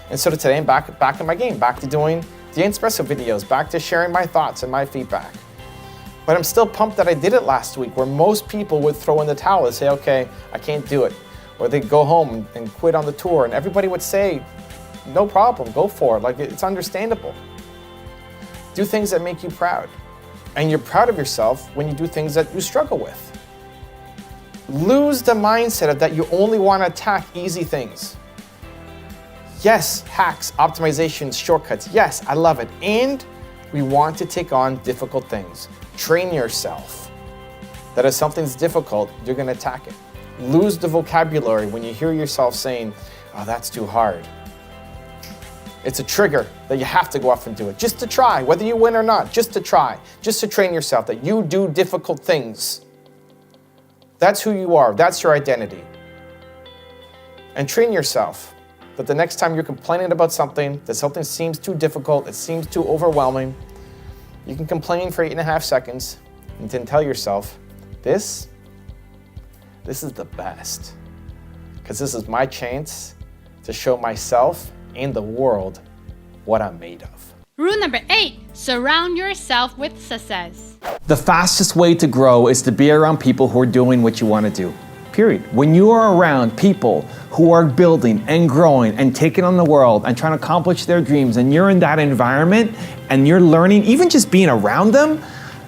And so today I'm back in my game, back to doing the Espresso videos, back to sharing my thoughts and my feedback. But I'm still pumped that I did it last week, where most people would throw in the towel and say, okay, I can't do it. Or they'd go home and quit on the tour, and everybody would say, no problem, go for it. Like, it's understandable. Do things that make you proud. And you're proud of yourself when you do things that you struggle with. Lose the mindset of that you only want to attack easy things. Yes, hacks, optimizations, shortcuts. Yes, I love it. And we want to take on difficult things. Train yourself that if something's difficult, you're going to attack it. Lose the vocabulary when you hear yourself saying, oh, that's too hard. It's a trigger that you have to go off and do it. Just to try, whether you win or not, just to try. Just to train yourself that you do difficult things. That's who you are. That's your identity. And train yourself that the next time you're complaining about something, that something seems too difficult, it seems too overwhelming, you can complain for 8.5 seconds and then tell yourself, this is the best. Because this is my chance to show myself and the world what I'm made of. Rule number 8, surround yourself with success. The fastest way to grow is to be around people who are doing what you want to do. Period. When you are around people who are building and growing and taking on the world and trying to accomplish their dreams, and you're in that environment and you're learning, even just being around them,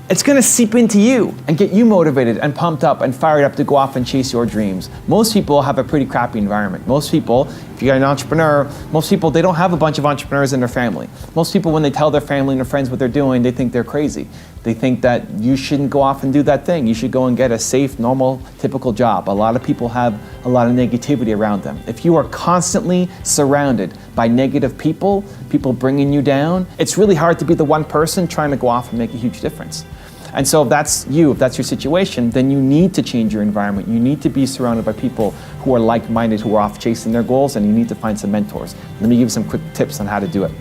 it's going to seep into you and get you motivated and pumped up and fired up to go off and chase your dreams. Most people have a pretty crappy environment. Most people, if you're an entrepreneur, most people, they don't have a bunch of entrepreneurs in their family. Most people, when they tell their family and their friends what they're doing, they think they're crazy. They think that you shouldn't go off and do that thing. You should go and get a safe, normal, typical job. A lot of people have a lot of negativity around them. If you are constantly surrounded by negative people, people bringing you down, it's really hard to be the one person trying to go off and make a huge difference. And so if that's you, if that's your situation, then you need to change your environment. You need to be surrounded by people who are like-minded, who are off chasing their goals, and you need to find some mentors. Let me give you some quick tips on how to do it.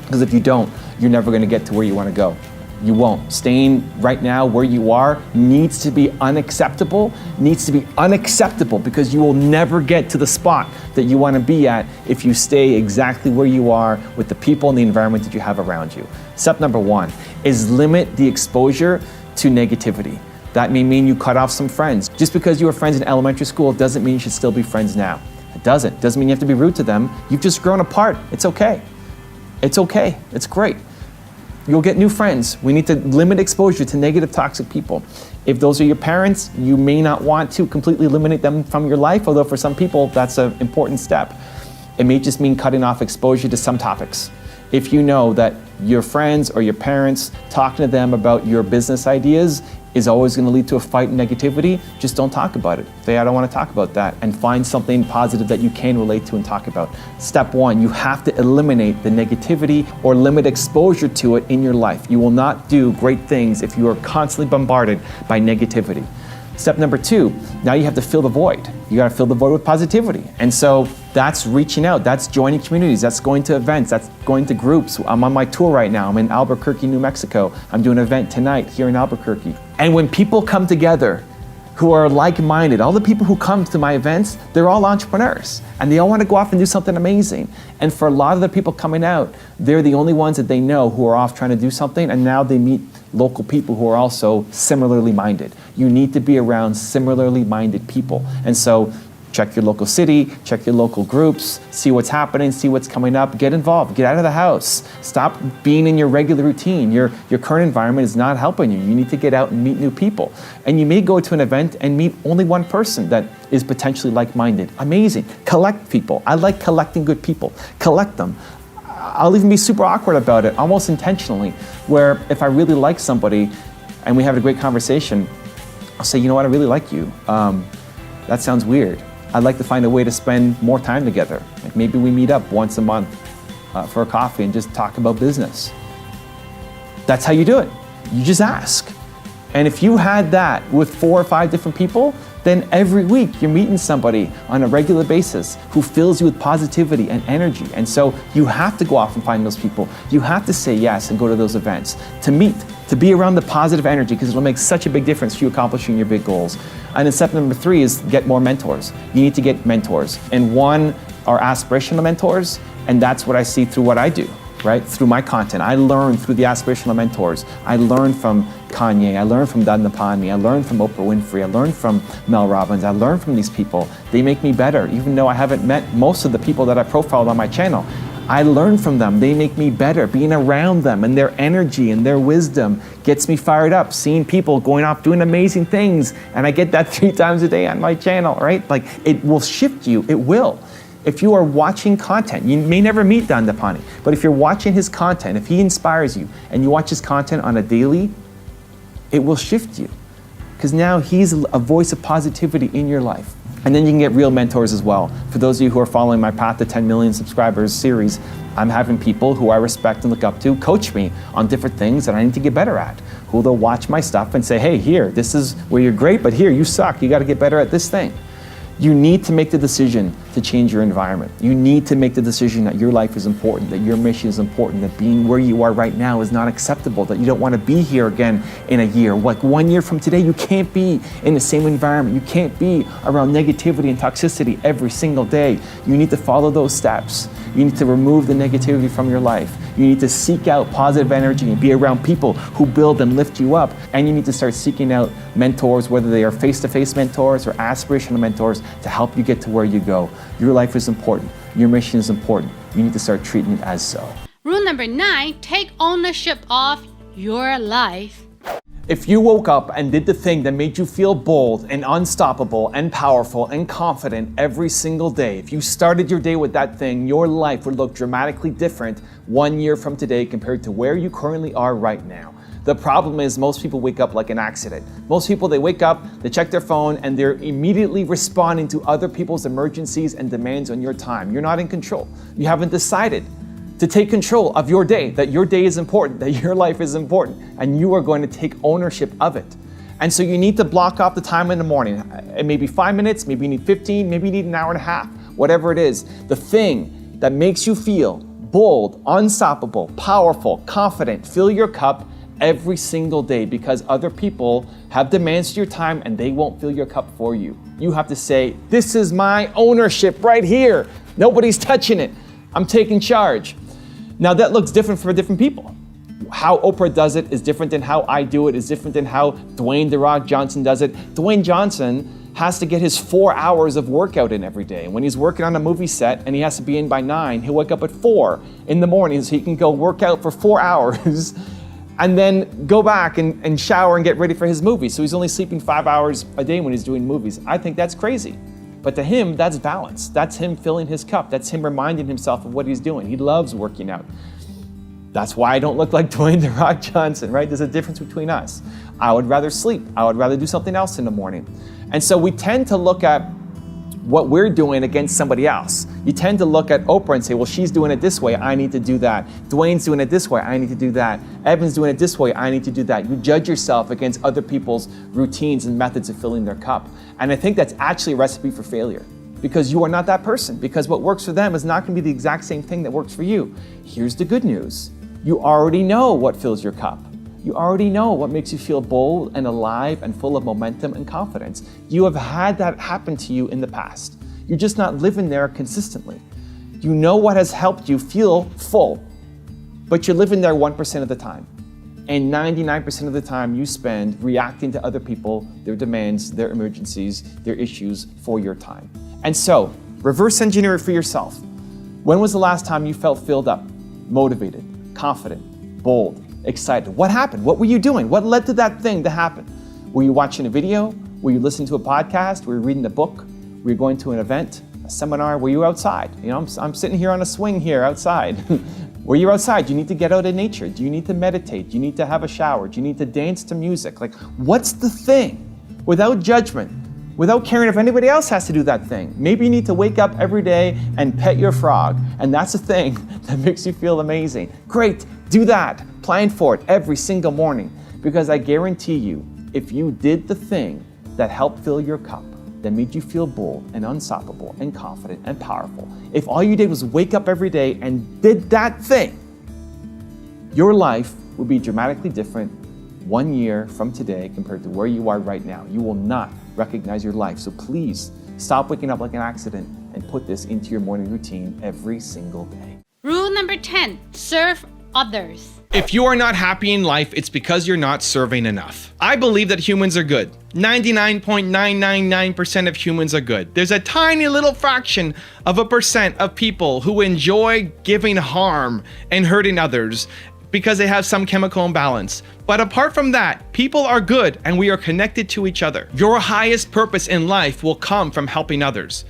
Because if you don't, you're never going to get to where you want to go. You won't. Staying right now where you are needs to be unacceptable, because you will never get to the spot that you want to be at if you stay exactly where you are with the people and the environment that you have around you. Step number 1 is limit the exposure to negativity. That may mean you cut off some friends. Just because you were friends in elementary school doesn't mean you should still be friends now. It doesn't. Doesn't mean you have to be rude to them. You've just grown apart. It's okay. It's okay. It's great. You'll get new friends. We need to limit exposure to negative, toxic people. If those are your parents, you may not want to completely eliminate them from your life, although for some people, that's an important step. It may just mean cutting off exposure to some topics. If you know that your friends or your parents talking to them about your business ideas is always going to lead to a fight and negativity, just don't talk about it. Say, I don't want to talk about that, and find something positive that you can relate to and talk about. Step 1, you have to eliminate the negativity or limit exposure to it in your life. You will not do great things if you are constantly bombarded by negativity. Step number 2, now you have to fill the void. You got to fill the void with positivity. And so that's reaching out, that's joining communities, that's going to events, that's going to groups. I'm on my tour right now. I'm in Albuquerque, New Mexico. I'm doing an event tonight here in Albuquerque. And when people come together who are like-minded, all the people who come to my events, they're all entrepreneurs. And they all want to go off and do something amazing. And for a lot of the people coming out, they're the only ones that they know who are off trying to do something, and now they meet local people who are also similarly minded. You need to be around similarly minded people. And so check your local city, check your local groups, see what's happening, see what's coming up, get involved, get out of the house. Stop being in your regular routine. Your current environment is not helping you. You need to get out and meet new people. And you may go to an event and meet only one person that is potentially like-minded. Amazing. Collect people. I like collecting good people. Collect them. I'll even be super awkward about it, almost intentionally, where if I really like somebody and we have a great conversation, I'll say, you know what, I really like you. That sounds weird. I'd like to find a way to spend more time together. Like maybe we meet up once a month for a coffee and just talk about business. That's how you do it. You just ask. And if you had that with 4 or 5 different people, then every week you're meeting somebody on a regular basis who fills you with positivity and energy. And so you have to go off and find those people. You have to say yes and go to those events, to meet, to be around the positive energy, because it'll make such a big difference for you accomplishing your big goals. And then step number 3 is get more mentors. You need to get mentors. And one are aspirational mentors, and that's what I see through what I do, right? Through my content. I learn through the aspirational mentors. I learn from Kanye, I learned from Dandapani, I learned from Oprah Winfrey, I learned from Mel Robbins, I learned from these people. They make me better, even though I haven't met most of the people that I profiled on my channel. I learn from them, they make me better. Being around them and their energy and their wisdom gets me fired up. Seeing people going off doing amazing things, and I get that 3 times a day on my channel, right? Like, it will shift you, it will. If you are watching content, you may never meet Dandapani, but if you're watching his content, if he inspires you and you watch his content on a daily, it will shift you, because now he's a voice of positivity in your life. And then you can get real mentors as well. For those of you who are following my Path to 10 Million Subscribers series, I'm having people who I respect and look up to coach me on different things that I need to get better at, who they'll watch my stuff and say, hey, here, this is where you're great, but here, you suck. You got to get better at this thing. You need to make the decision to change your environment. You need to make the decision that your life is important, that your mission is important, that being where you are right now is not acceptable, that you don't want to be here again in a year. Like 1 year from today, you can't be in the same environment. You can't be around negativity and toxicity every single day. You need to follow those steps. You need to remove the negativity from your life. You need to seek out positive energy and be around people who build and lift you up. And you need to start seeking out mentors, whether they are face-to-face mentors or aspirational mentors, to help you get to where you go. Your life is important. Your mission is important. You need to start treating it as so. Rule number 9, take ownership of your life. If you woke up and did the thing that made you feel bold and unstoppable and powerful and confident every single day, if you started your day with that thing, your life would look dramatically different 1 year from today compared to where you currently are right now. The problem is most people wake up like an accident. Most people, they wake up, they check their phone, and they're immediately responding to other people's emergencies and demands on your time. You're not in control. You haven't decided to take control of your day, that your day is important, that your life is important, and you are going to take ownership of it. And so you need to block off the time in the morning. It may be 5 minutes, maybe you need 15, maybe you need an hour and a half, whatever it is. The thing that makes you feel bold, unstoppable, powerful, confident, fill your cup every single day, because other people have demands to your time and they won't fill your cup for you. You have to say, this is my ownership right here. Nobody's touching it. I'm taking charge. Now that looks different for different people. How Oprah does it is different than how I do it, is different than how Dwayne "The Rock" Johnson does it. Dwayne Johnson has to get his 4 hours of workout in every day. When he's working on a movie set and he has to be in by 9, he'll wake up at 4 in the morning so he can go work out for 4 hours and then go back and shower and get ready for his movie. So he's only sleeping 5 hours a day when he's doing movies. I think that's crazy. But to him, that's balance. That's him filling his cup. That's him reminding himself of what he's doing. He loves working out. That's why I don't look like Dwayne "The Rock" Johnson, right? There's a difference between us. I would rather sleep. I would rather do something else in the morning. And so we tend to look at what we're doing against somebody else. You tend to look at Oprah and say, well, she's doing it this way, I need to do that. Dwayne's doing it this way, I need to do that. Evan's doing it this way, I need to do that. You judge yourself against other people's routines and methods of filling their cup. And I think that's actually a recipe for failure, because you are not that person, because what works for them is not gonna be the exact same thing that works for you. Here's the good news. You already know what fills your cup. You already know what makes you feel bold and alive and full of momentum and confidence. You have had that happen to you in the past. You're just not living there consistently. You know what has helped you feel full, but you're living there 1% of the time. And 99% of the time you spend reacting to other people, their demands, their emergencies, their issues for your time. And so, reverse engineer it for yourself. When was the last time you felt filled up, motivated, confident, bold, excited? What happened? What were you doing? What led to that thing to happen? Were you watching a video? Were you listening to a podcast? Were you reading a book? Were you going to an event, a seminar? Were you outside? You know, I'm sitting here on a swing here outside. Were you outside? Do you need to get out in nature? Do you need to meditate? Do you need to have a shower? Do you need to dance to music? Like, what's the thing? Without judgment, without caring if anybody else has to do that thing. Maybe you need to wake up every day and pet your frog, and that's a thing that makes you feel amazing. Great, do that. Plan for it every single morning, because I guarantee you, if you did the thing that helped fill your cup, that made you feel bold and unstoppable and confident and powerful, if all you did was wake up every day and did that thing, your life would be dramatically different 1 year from today compared to where you are right now. You will not recognize your life. So please stop waking up like an accident and put this into your morning routine every single day. Rule number 10, serve others. If you are not happy in life, it's because you're not serving enough. I believe that humans are good. 99.999% of humans are good. There's a tiny little fraction of a percent of people who enjoy giving harm and hurting others because they have some chemical imbalance. But apart from that, people are good and we are connected to each other. Your highest purpose in life will come from helping others.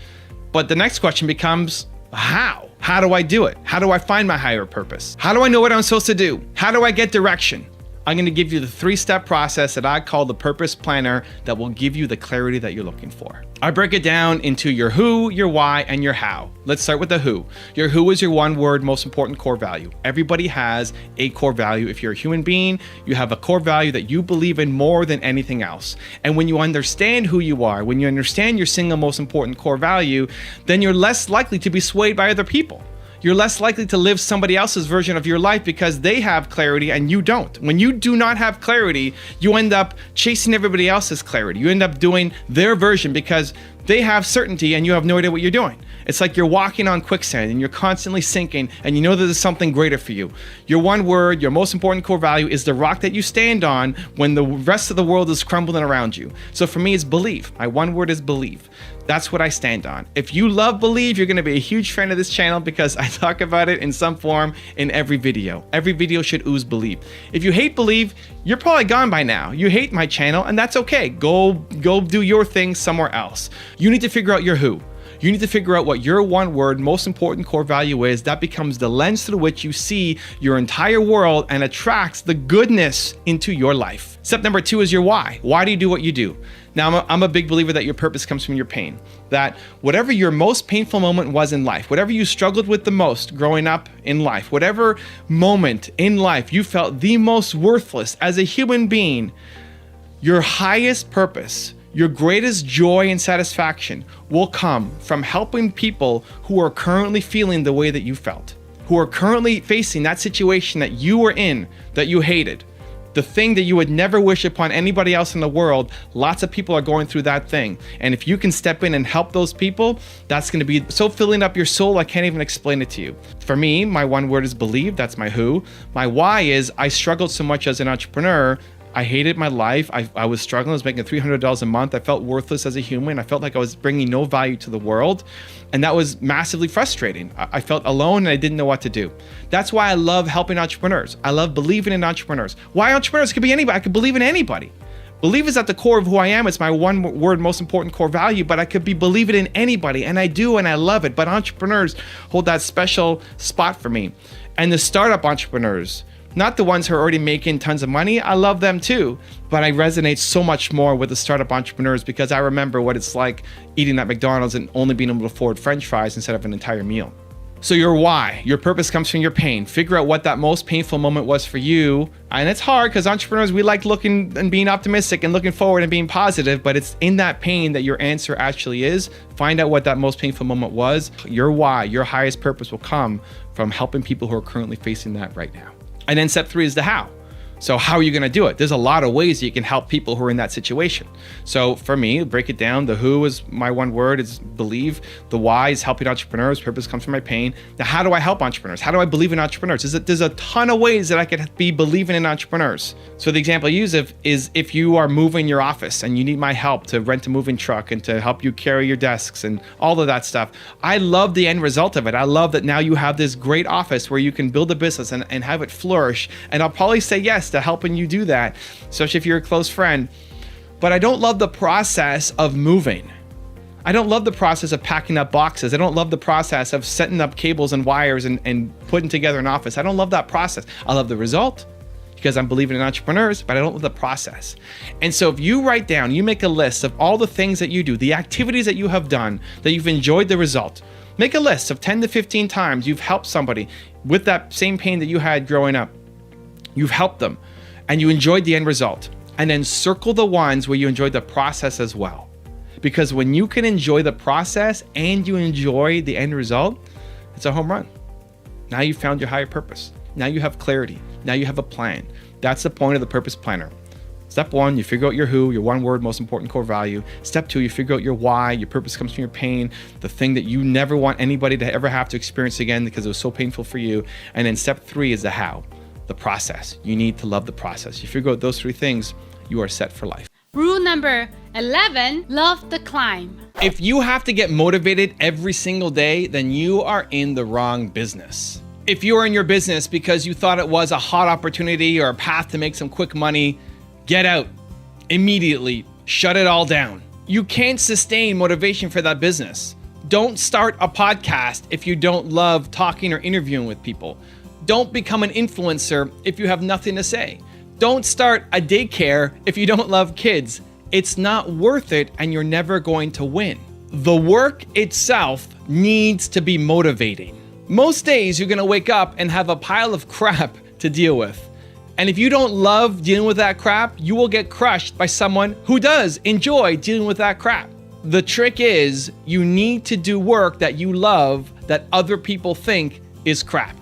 But the next question becomes, how? How do I do it? How do I find my higher purpose? How do I know what I'm supposed to do? How do I get direction? I'm going to give you the 3-step process that I call the purpose planner that will give you the clarity that you're looking for. I break it down into your who, your why, and your how. Let's start with the who. Your who is your one word, most important core value. Everybody has a core value. If you're a human being, you have a core value that you believe in more than anything else. And when you understand who you are, when you understand your single most important core value, then you're less likely to be swayed by other people. You're less likely to live somebody else's version of your life because they have clarity and you don't. When you do not have clarity, you end up chasing everybody else's clarity. You end up doing their version because they have certainty and you have no idea what you're doing. It's like you're walking on quicksand and you're constantly sinking and you know that there's something greater for you. Your one word, your most important core value is the rock that you stand on when the rest of the world is crumbling around you. So for me, it's believe. My one word is believe. That's what I stand on. If you love believe, you're going to be a huge fan of this channel because I talk about it in some form in every video. Every video should ooze believe. If you hate believe, you're probably gone by now. You hate my channel and that's okay. Go do your thing somewhere else. You need to figure out your who. You need to figure out what your one word, most important core value is. That becomes the lens through which you see your entire world and attracts the goodness into your life. Step number 2 is your why. Why do you do what you do? Now, I'm a big believer that your purpose comes from your pain. That whatever your most painful moment was in life, whatever you struggled with the most growing up in life, whatever moment in life you felt the most worthless as a human being, your highest purpose, your greatest joy and satisfaction will come from helping people who are currently feeling the way that you felt, who are currently facing that situation that you were in, that you hated. The thing that you would never wish upon anybody else in the world, lots of people are going through that thing. And if you can step in and help those people, that's going to be so filling up your soul, I can't even explain it to you. For me, my one word is believe. That's my who. My why is I struggled so much as an entrepreneur. I hated my life. I was struggling. I was making $300 a month. I felt worthless as a human. I felt like I was bringing no value to the world. And that was massively frustrating. I felt alone and I didn't know what to do. That's why I love helping entrepreneurs. I love believing in entrepreneurs. Why entrepreneurs? It could be anybody. I could believe in anybody. Believe is at the core of who I am. It's my one word, most important core value, but I could be believing in anybody. And I do, and I love it. But entrepreneurs hold that special spot for me. And the startup entrepreneurs, not the ones who are already making tons of money, I love them too, but I resonate so much more with the startup entrepreneurs because I remember what it's like eating at McDonald's and only being able to afford French fries instead of an entire meal. So your why, your purpose comes from your pain. Figure out what that most painful moment was for you. And it's hard because entrepreneurs, we like looking and being optimistic and looking forward and being positive, but it's in that pain that your answer actually is. Find out what that most painful moment was. Your why, your highest purpose will come from helping people who are currently facing that right now. And then step 3 is the how. So how are you going to do it? There's a lot of ways you can help people who are in that situation. So for me, break it down. The who is my one word, is believe. The why is helping entrepreneurs. Purpose comes from my pain. Now, how do I help entrepreneurs? How do I believe in entrepreneurs? There's a ton of ways that I could be believing in entrepreneurs. So the example I use is if you are moving your office and you need my help to rent a moving truck and to help you carry your desks and all of that stuff. I love the end result of it. I love that now you have this great office where you can build a business and have it flourish. And I'll probably say yes to helping you do that, especially if you're a close friend. But I don't love the process of moving. I don't love the process of packing up boxes. I don't love the process of setting up cables and wires and putting together an office. I don't love that process. I love the result. because I'm believing in entrepreneurs, but I don't love the process. And so if you write down, you make a list of all the things that you do, the activities that you have done, that you've enjoyed the result. Make a list of 10 to 15 times you've helped somebody with that same pain that you had growing up. You've helped them and you enjoyed the end result. And then circle the ones where you enjoyed the process as well. Because when you can enjoy the process and you enjoy the end result, it's a home run. Now you've found your higher purpose. Now you have clarity. Now you have a plan. That's the point of the purpose planner. Step 1, you figure out your who, your one word, most important core value. Step 2, you figure out your why. Your purpose comes from your pain, the thing that you never want anybody to ever have to experience again because it was so painful for you. And then step 3 is the how, the process. You need to love the process. You figure out those 3 things, you are set for life. Rule number 11, love the climb. If you have to get motivated every single day, then you are in the wrong business. If you are in your business because you thought it was a hot opportunity or a path to make some quick money, get out immediately. Shut it all down. You can't sustain motivation for that business. Don't start a podcast if you don't love talking or interviewing with people. Don't become an influencer if you have nothing to say. Don't start a daycare if you don't love kids. It's not worth it and you're never going to win. The work itself needs to be motivating. Most days you're gonna wake up and have a pile of crap to deal with. And if you don't love dealing with that crap, you will get crushed by someone who does enjoy dealing with that crap. The trick is you need to do work that you love that other people think is crap.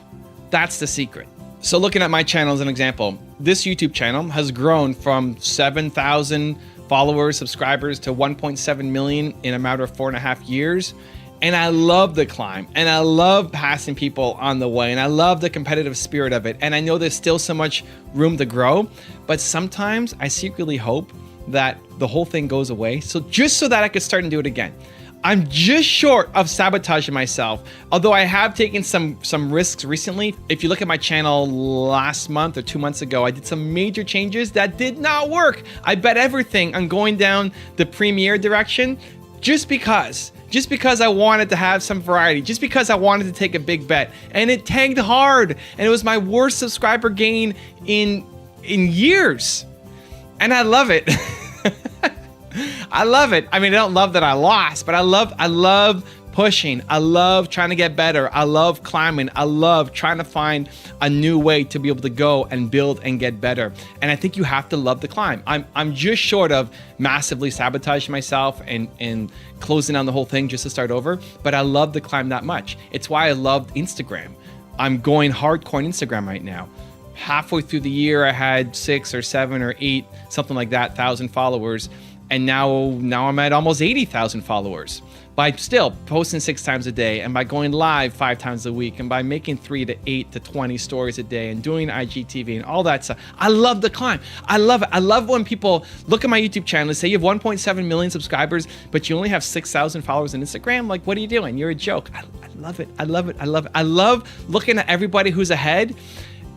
That's the secret. So looking at my channel as an example, this YouTube channel has grown from 7,000 followers, subscribers to 1.7 million in a matter of 4.5 years. And I love the climb and I love passing people on the way and I love the competitive spirit of it. And I know there's still so much room to grow, but sometimes I secretly hope that the whole thing goes away. So just so that I could start and do it again. I'm just short of sabotaging myself. Although I have taken some risks recently. If you look at my channel last month or 2 months ago, I did some major changes that did not work. I bet everything on going down the premiere direction just because I wanted to have some variety, just because I wanted to take a big bet. And it tanked hard. And it was my worst subscriber gain in years. And I love it. I love it. I mean, I don't love that I lost, but I love pushing. I love trying to get better. I love climbing. I love trying to find a new way to be able to go and build and get better. And I think you have to love the climb. I'm just short of massively sabotaging myself and closing down the whole thing just to start over, but I love the climb that much. It's why I loved Instagram. I'm going hardcore on Instagram right now. Halfway through the year, I had 6 or 7 or 8, something like that, 1,000 followers. And now I'm at almost 80,000 followers by still posting 6 times a day and by going live 5 times a week and by making 3 to 8 to 20 stories a day and doing IGTV and all that stuff. I love the climb. I love it. I love when people look at my YouTube channel and say you have 1.7 million subscribers, but you only have 6,000 followers on Instagram. Like, what are you doing? You're a joke. I love it. I love it. I love it. I love looking at everybody who's ahead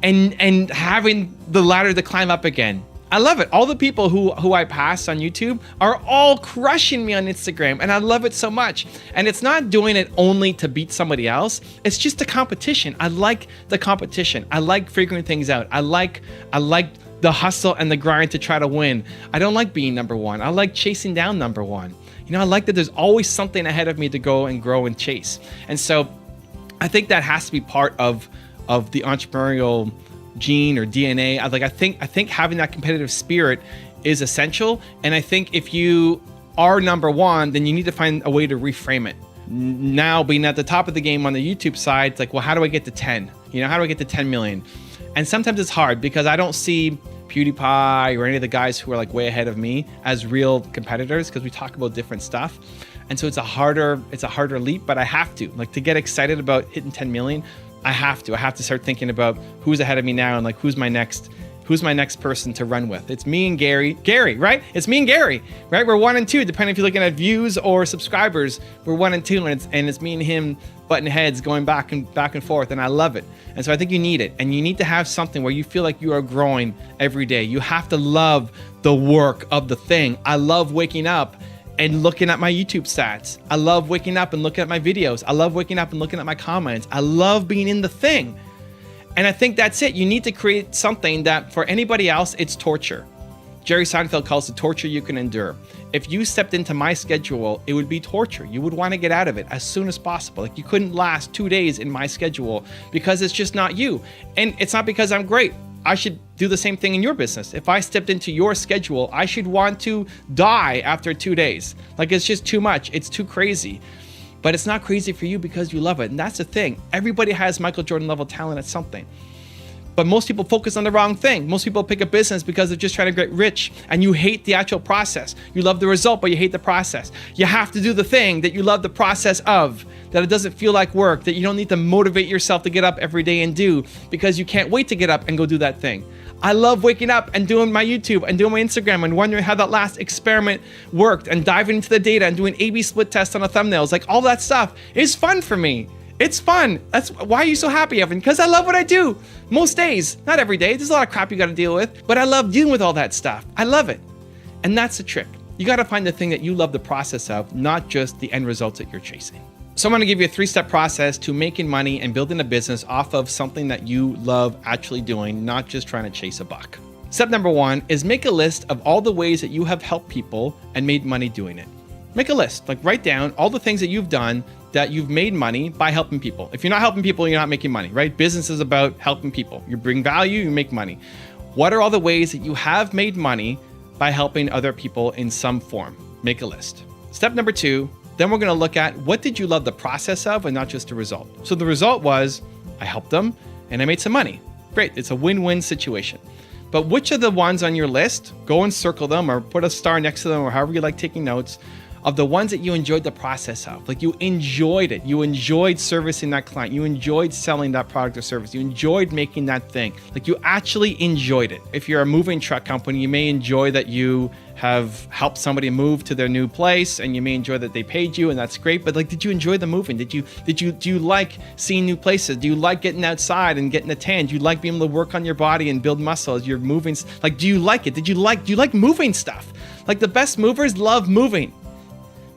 and having the ladder to climb up again. I love it. All the people who I pass on YouTube are all crushing me on Instagram, and I love it so much. And it's not doing it only to beat somebody else. It's just a competition. I like the competition. I like figuring things out. I like the hustle and the grind to try to win. I don't like being number one. I like chasing down number one. You know, I like that there's always something ahead of me to go and grow and chase. And so I think that has to be part of the entrepreneurial gene or DNA. I think having that competitive spirit is essential. And I think if you are number one, then you need to find a way to reframe it. Now being at the top of the game on the YouTube side, it's like, well, how do I get to 10? You know, how do I get to 10 million? And sometimes it's hard because I don't see PewDiePie or any of the guys who are like way ahead of me as real competitors because we talk about different stuff. And so it's a harder leap, but I have to, like, to get excited about hitting 10 million. I have to start thinking about who's ahead of me now and like who's my next person to run with. It's me and Gary, right? It's me and Gary, right? We're 1 and 2, depending if you're looking at views or subscribers. We're 1 and 2, and it's me and him butting heads, going back and forth, and I love it. And so I think you need it, and you need to have something where you feel like you are growing every day. You have to love the work of the thing. I love waking up and looking at my YouTube stats. I love waking up and looking at my videos. I love waking up and looking at my comments. I love being in the thing. And I think that's it. You need to create something that for anybody else, it's torture. Jerry Seinfeld calls it torture you can endure. If you stepped into my schedule, it would be torture. You would want to get out of it as soon as possible. Like you couldn't last 2 days in my schedule because it's just not you. And it's not because I'm great. I should do the same thing in your business. If I stepped into your schedule, I should want to die after 2 days. Like it's just too much. It's too crazy. But it's not crazy for you because you love it. And that's the thing. Everybody has Michael Jordan level talent at something. But most people focus on the wrong thing. Most people pick a business because they're just trying to get rich and you hate the actual process. You love the result, but you hate the process. You have to do the thing that you love the process of, that it doesn't feel like work, that you don't need to motivate yourself to get up every day and do because you can't wait to get up and go do that thing. I love waking up and doing my YouTube and doing my Instagram and wondering how that last experiment worked and diving into the data and doing A/B split tests on the thumbnails. Like all that stuff is fun for me. It's fun. That's why are you so happy, Evan? Because I love what I do. Most days, not every day. There's a lot of crap you got to deal with, but I love dealing with all that stuff. I love it. And that's the trick. You got to find the thing that you love the process of, not just the end results that you're chasing. So I'm going to give you a 3-step process to making money and building a business off of something that you love actually doing, not just trying to chase a buck. Step number 1 is make a list of all the ways that you have helped people and made money doing it. Make a list, like write down all the things that you've done that you've made money by helping people. If you're not helping people, you're not making money, right? Business is about helping people. You bring value, you make money. What are all the ways that you have made money by helping other people in some form? Make a list. Step number 2, then we're going to look at what did you love the process of and not just the result. So the result was I helped them and I made some money. Great, it's a win-win situation. But which of the ones on your list, go and circle them or put a star next to them or however you like taking notes, of the ones that you enjoyed the process of. Like you enjoyed it. You enjoyed servicing that client. You enjoyed selling that product or service. You enjoyed making that thing. Like you actually enjoyed it. If you're a moving truck company, you may enjoy that you have helped somebody move to their new place and you may enjoy that they paid you and that's great. But like, did you enjoy the moving? Do you like seeing new places? Do you like getting outside and getting a tan? Do you like being able to work on your body and build muscle as you're moving? Like, do you like it? Do you like moving stuff? Like the best movers love moving.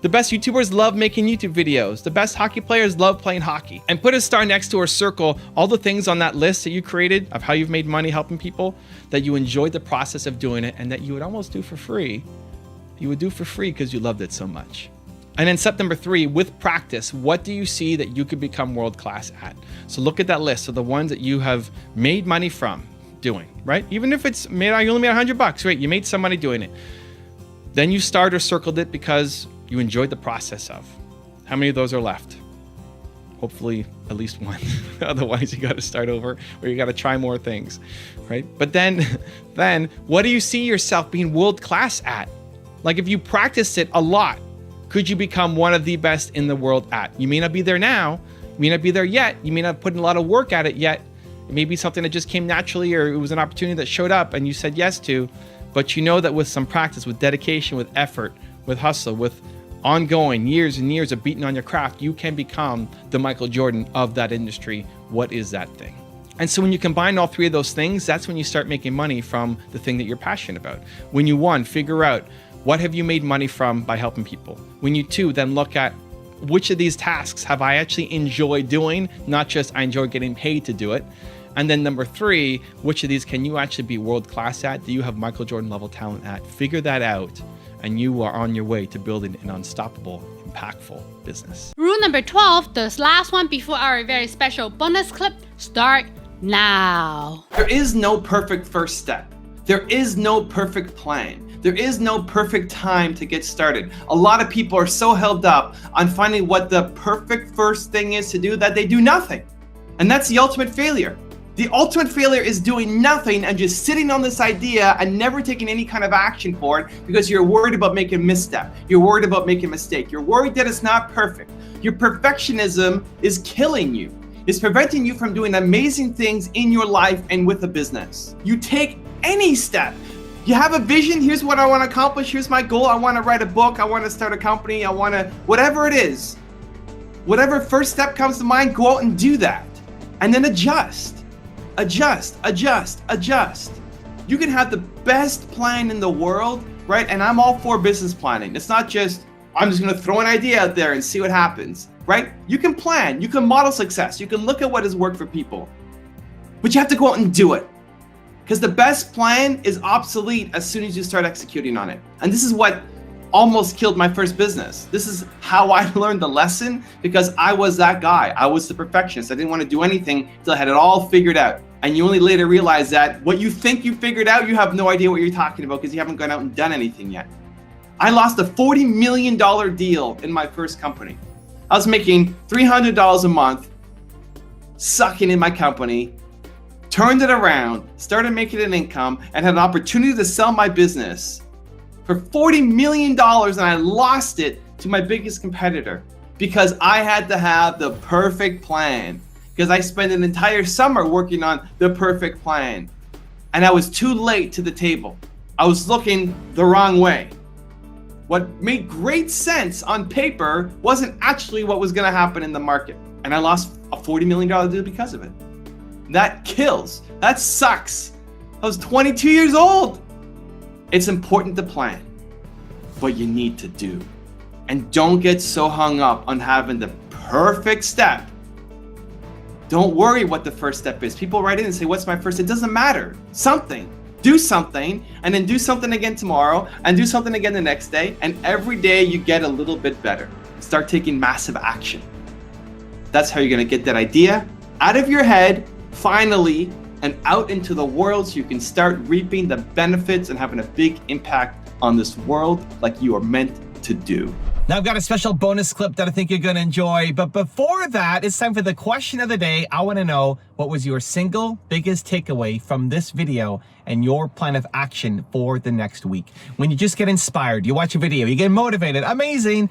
The best YouTubers love making YouTube videos. The best hockey players love playing hockey. And put a star next to or circle all the things on that list that you created of how you've made money helping people, that you enjoyed the process of doing it and that you would almost do for free. You would do for free because you loved it so much. And then step number 3, with practice, what do you see that you could become world-class at? So look at that list of the ones that you have made money from doing, right? Even if it's you only made $100, right? You made some money doing it. Then you start or circled it because you enjoyed the process of. How many of those are left? Hopefully at least one. Otherwise you got to start over or you got to try more things, right? But then what do you see yourself being world-class at? Like if you practiced it a lot, could you become one of the best in the world at? You may not be there now. You may not be there yet. You may not put in a lot of work at it yet. It may be something that just came naturally or it was an opportunity that showed up and you said yes to. But you know that with some practice, with dedication, with effort, with hustle, with ongoing years and years of beating on your craft, you can become the Michael Jordan of that industry. What is that thing? And so when you combine all 3 of those things, that's when you start making money from the thing that you're passionate about. When you 1, figure out what have you made money from by helping people. When you 2, then look at which of these tasks have I actually enjoyed doing, not just I enjoy getting paid to do it. And then number 3, which of these can you actually be world-class at? Do you have Michael Jordan level talent at? Figure that out. And you are on your way to building an unstoppable, impactful business. Rule number 12, the last one before our very special bonus clip, start now. There is no perfect first step. There is no perfect plan. There is no perfect time to get started. A lot of people are so held up on finding what the perfect first thing is to do that they do nothing. And that's the ultimate failure. The ultimate failure is doing nothing and just sitting on this idea and never taking any kind of action for it because you're worried about making a misstep. You're worried about making a mistake. You're worried that it's not perfect. Your perfectionism is killing you. It's preventing you from doing amazing things in your life and with a business. You take any step. You have a vision. Here's what I want to accomplish. Here's my goal. I want to write a book. I want to start a company. I want to, whatever it is, whatever first step comes to mind, go out and do that. And then adjust. Adjust. You can have the best plan in the world, right? And I'm all for business planning. It's not just, I'm just going to throw an idea out there and see what happens, right? You can plan, you can model success, you can look at what has worked for people. But you have to go out and do it. Because the best plan is obsolete as soon as you start executing on it. And this is what almost killed my first business. This is how I learned the lesson, because I was that guy. I was the perfectionist. I didn't want to do anything until I had it all figured out. And you only later realize that what you think you figured out, you have no idea what you're talking about because you haven't gone out and done anything yet. I lost a $40 million deal in my first company. I was making $300 a month, sucking in my company, turned it around, started making an income, and had an opportunity to sell my business for $40 million, and I lost it to my biggest competitor because I had to have the perfect plan, because I spent an entire summer working on the perfect plan, and I was too late to the table. I was looking the wrong way. What made great sense on paper wasn't actually what was going to happen in the market, and I lost a $40 million deal because of it. That kills. That sucks. I was 22 years old. It's important to plan, but you need to do. And don't get so hung up on having the perfect step. Don't worry what the first step is. People write in and say, what's my first? It doesn't matter. Something. Do something, and then do something again tomorrow, and do something again the next day, and every day you get a little bit better. Start taking massive action. That's how you're gonna get that idea out of your head, finally, and out into the world so you can start reaping the benefits and having a big impact on this world like you are meant to do. Now I've got a special bonus clip that I think you're gonna enjoy, but before that, it's time for the question of the day. I wanna know, what was your single biggest takeaway from this video and your plan of action for the next week? When you just get inspired, you watch a video, you get motivated, amazing.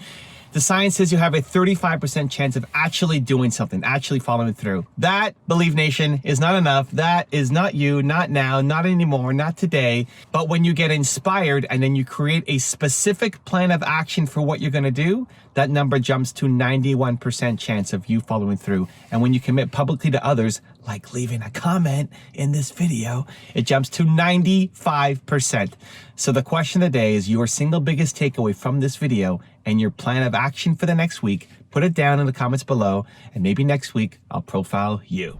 The science says you have a 35% chance of actually doing something, actually following through. That, Believe Nation, is not enough. That is not you, not now, not anymore, not today. But when you get inspired and then you create a specific plan of action for what you're gonna do, that number jumps to 91% chance of you following through. And when you commit publicly to others, like leaving a comment in this video, it jumps to 95%. So the question of the day is your single biggest takeaway from this video and your plan of action for the next week. Put it down in the comments below, and maybe next week I'll profile you.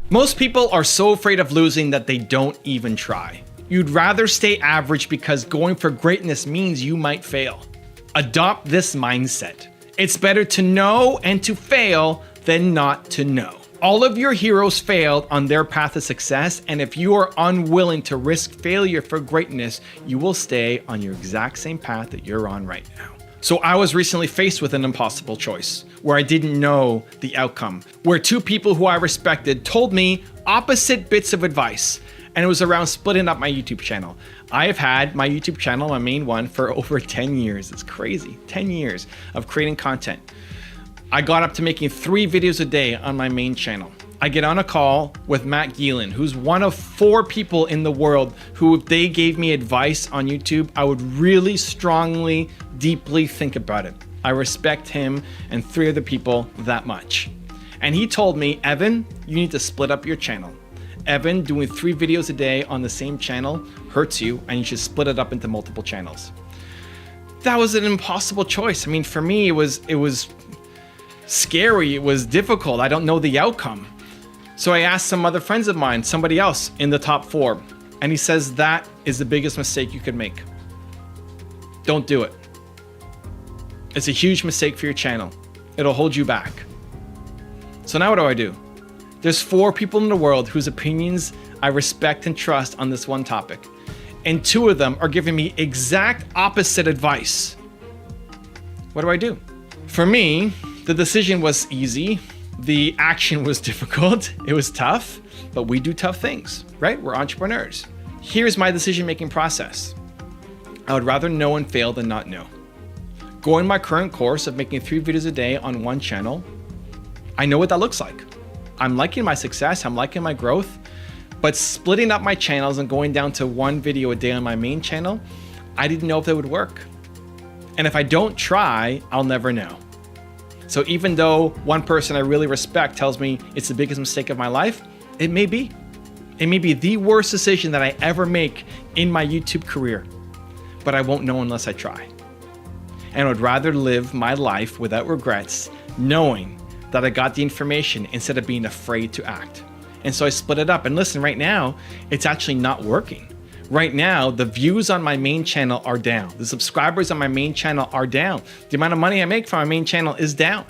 Most people are so afraid of losing that they don't even try. You'd rather stay average because going for greatness means you might fail. Adopt this mindset. It's better to know and to fail than not to know. All of your heroes failed on their path to success, and if you are unwilling to risk failure for greatness, you will stay on your exact same path that you're on right now. So I was recently faced with an impossible choice where I didn't know the outcome, where two people who I respected told me opposite bits of advice, and it was around splitting up my YouTube channel. I have had my YouTube channel, my main one, for over 10 years. It's crazy, 10 years of creating content. I got up to making 3 videos a day on my main channel. I get on a call with Matt Geelan, who's one of 4 people in the world who, if they gave me advice on YouTube, I would really strongly, deeply think about it. I respect him and 3 other people that much. And he told me, Evan, you need to split up your channel. Evan, doing 3 videos a day on the same channel hurts you, and you should split it up into multiple channels. That was an impossible choice. I mean, for me, it was scary, it was difficult. I don't know the outcome. So I asked some other friends of mine, somebody else in the top 4, and he says that is the biggest mistake you could make. Don't do it. It's a huge mistake for your channel. It'll hold you back. So now what do? There's 4 people in the world whose opinions I respect and trust on this one topic, and 2 of them are giving me exact opposite advice. What do? For me, the decision was easy. The action was difficult. It was tough, but we do tough things, right? We're entrepreneurs. Here's my decision-making process. I would rather know and fail than not know. Going my current course of making 3 videos a day on one channel, I know what that looks like. I'm liking my success, I'm liking my growth, but splitting up my channels and going down to 1 video a day on my main channel, I didn't know if that would work. And if I don't try, I'll never know. So even though one person I really respect tells me it's the biggest mistake of my life, it may be. It may be the worst decision that I ever make in my YouTube career, but I won't know unless I try. And I would rather live my life without regrets, knowing that I got the information instead of being afraid to act. And so I split it up. And listen, right now, it's actually not working. Right now, the views on my main channel are down. The subscribers on my main channel are down. The amount of money I make from my main channel is down.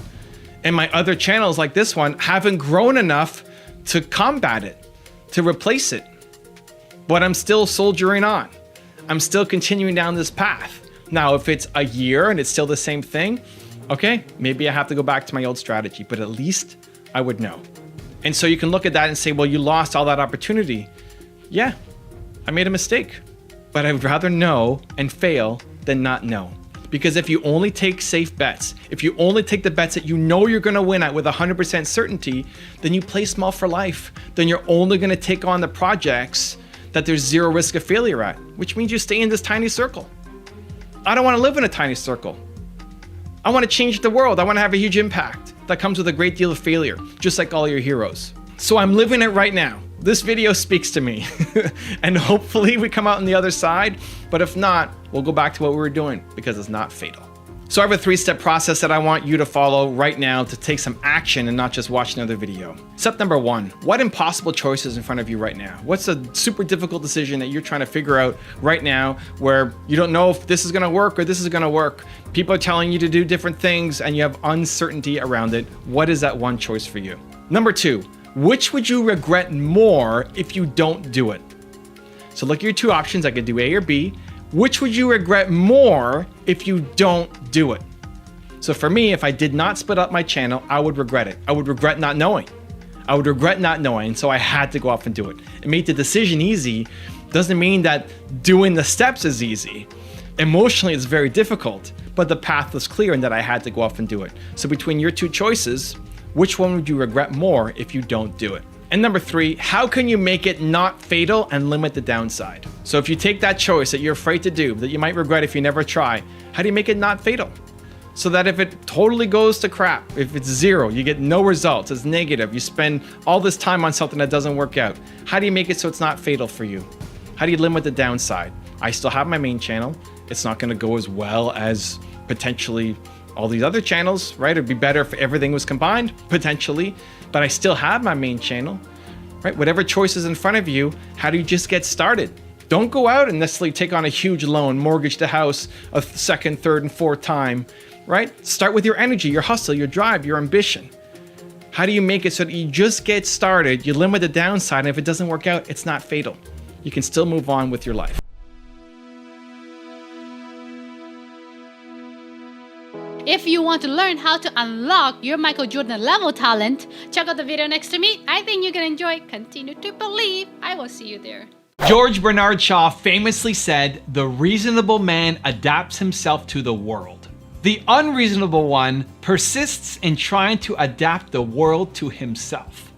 And my other channels like this one haven't grown enough to combat it, to replace it. But I'm still soldiering on. I'm still continuing down this path. Now, if it's a year and it's still the same thing, okay, maybe I have to go back to my old strategy, but at least I would know. And so you can look at that and say, well, you lost all that opportunity. Yeah, I made a mistake, but I'd rather know and fail than not know. Because if you only take safe bets, if you only take the bets that you know you're gonna win at with 100% certainty, then you play small for life. Then you're only gonna take on the projects that there's zero risk of failure at, which means you stay in this tiny circle. I don't wanna live in a tiny circle. I wanna change the world. I wanna have a huge impact that comes with a great deal of failure, just like all your heroes. So I'm living it right now. This video speaks to me and hopefully we come out on the other side, but if not, we'll go back to what we were doing because it's not fatal. So I have a 3-step process that I want you to follow right now to take some action and not just watch another video. Step number 1, what impossible choice is in front of you right now? What's a super difficult decision that you're trying to figure out right now where you don't know if this is gonna work or this is gonna work? People are telling you to do different things and you have uncertainty around it. What is that one choice for you? Number 2, which would you regret more if you don't do it? So look at your 2 options. I could do A or B. Which would you regret more if you don't do it? So for me, if I did not split up my channel, I would regret it. I would regret not knowing. I would regret not knowing, so I had to go off and do it. It made the decision easy. Doesn't mean that doing the steps is easy. Emotionally, it's very difficult, but the path was clear and that I had to go off and do it. So between your 2 choices, which one would you regret more if you don't do it? And number 3, how can you make it not fatal and limit the downside? So if you take that choice that you're afraid to do, that you might regret if you never try, how do you make it not fatal? So that if it totally goes to crap, if it's 0, you get no results, it's negative, you spend all this time on something that doesn't work out, how do you make it so it's not fatal for you? How do you limit the downside? I still have my main channel. It's not gonna go as well as potentially all these other channels, right? It'd be better if everything was combined, potentially, but I still have my main channel, right? Whatever choice is in front of you, how do you just get started? Don't go out and necessarily take on a huge loan, mortgage the house a 2nd, 3rd, and 4th time, right? Start with your energy, your hustle, your drive, your ambition. How do you make it so that you just get started, you limit the downside, and if it doesn't work out, it's not fatal. You can still move on with your life. If you want to learn how to unlock your Michael Jordan level talent, check out the video next to me. I think you're gonna enjoy it. Continue to believe. I will see you there. George Bernard Shaw famously said, "The reasonable man adapts himself to the world. The unreasonable one persists in trying to adapt the world to himself."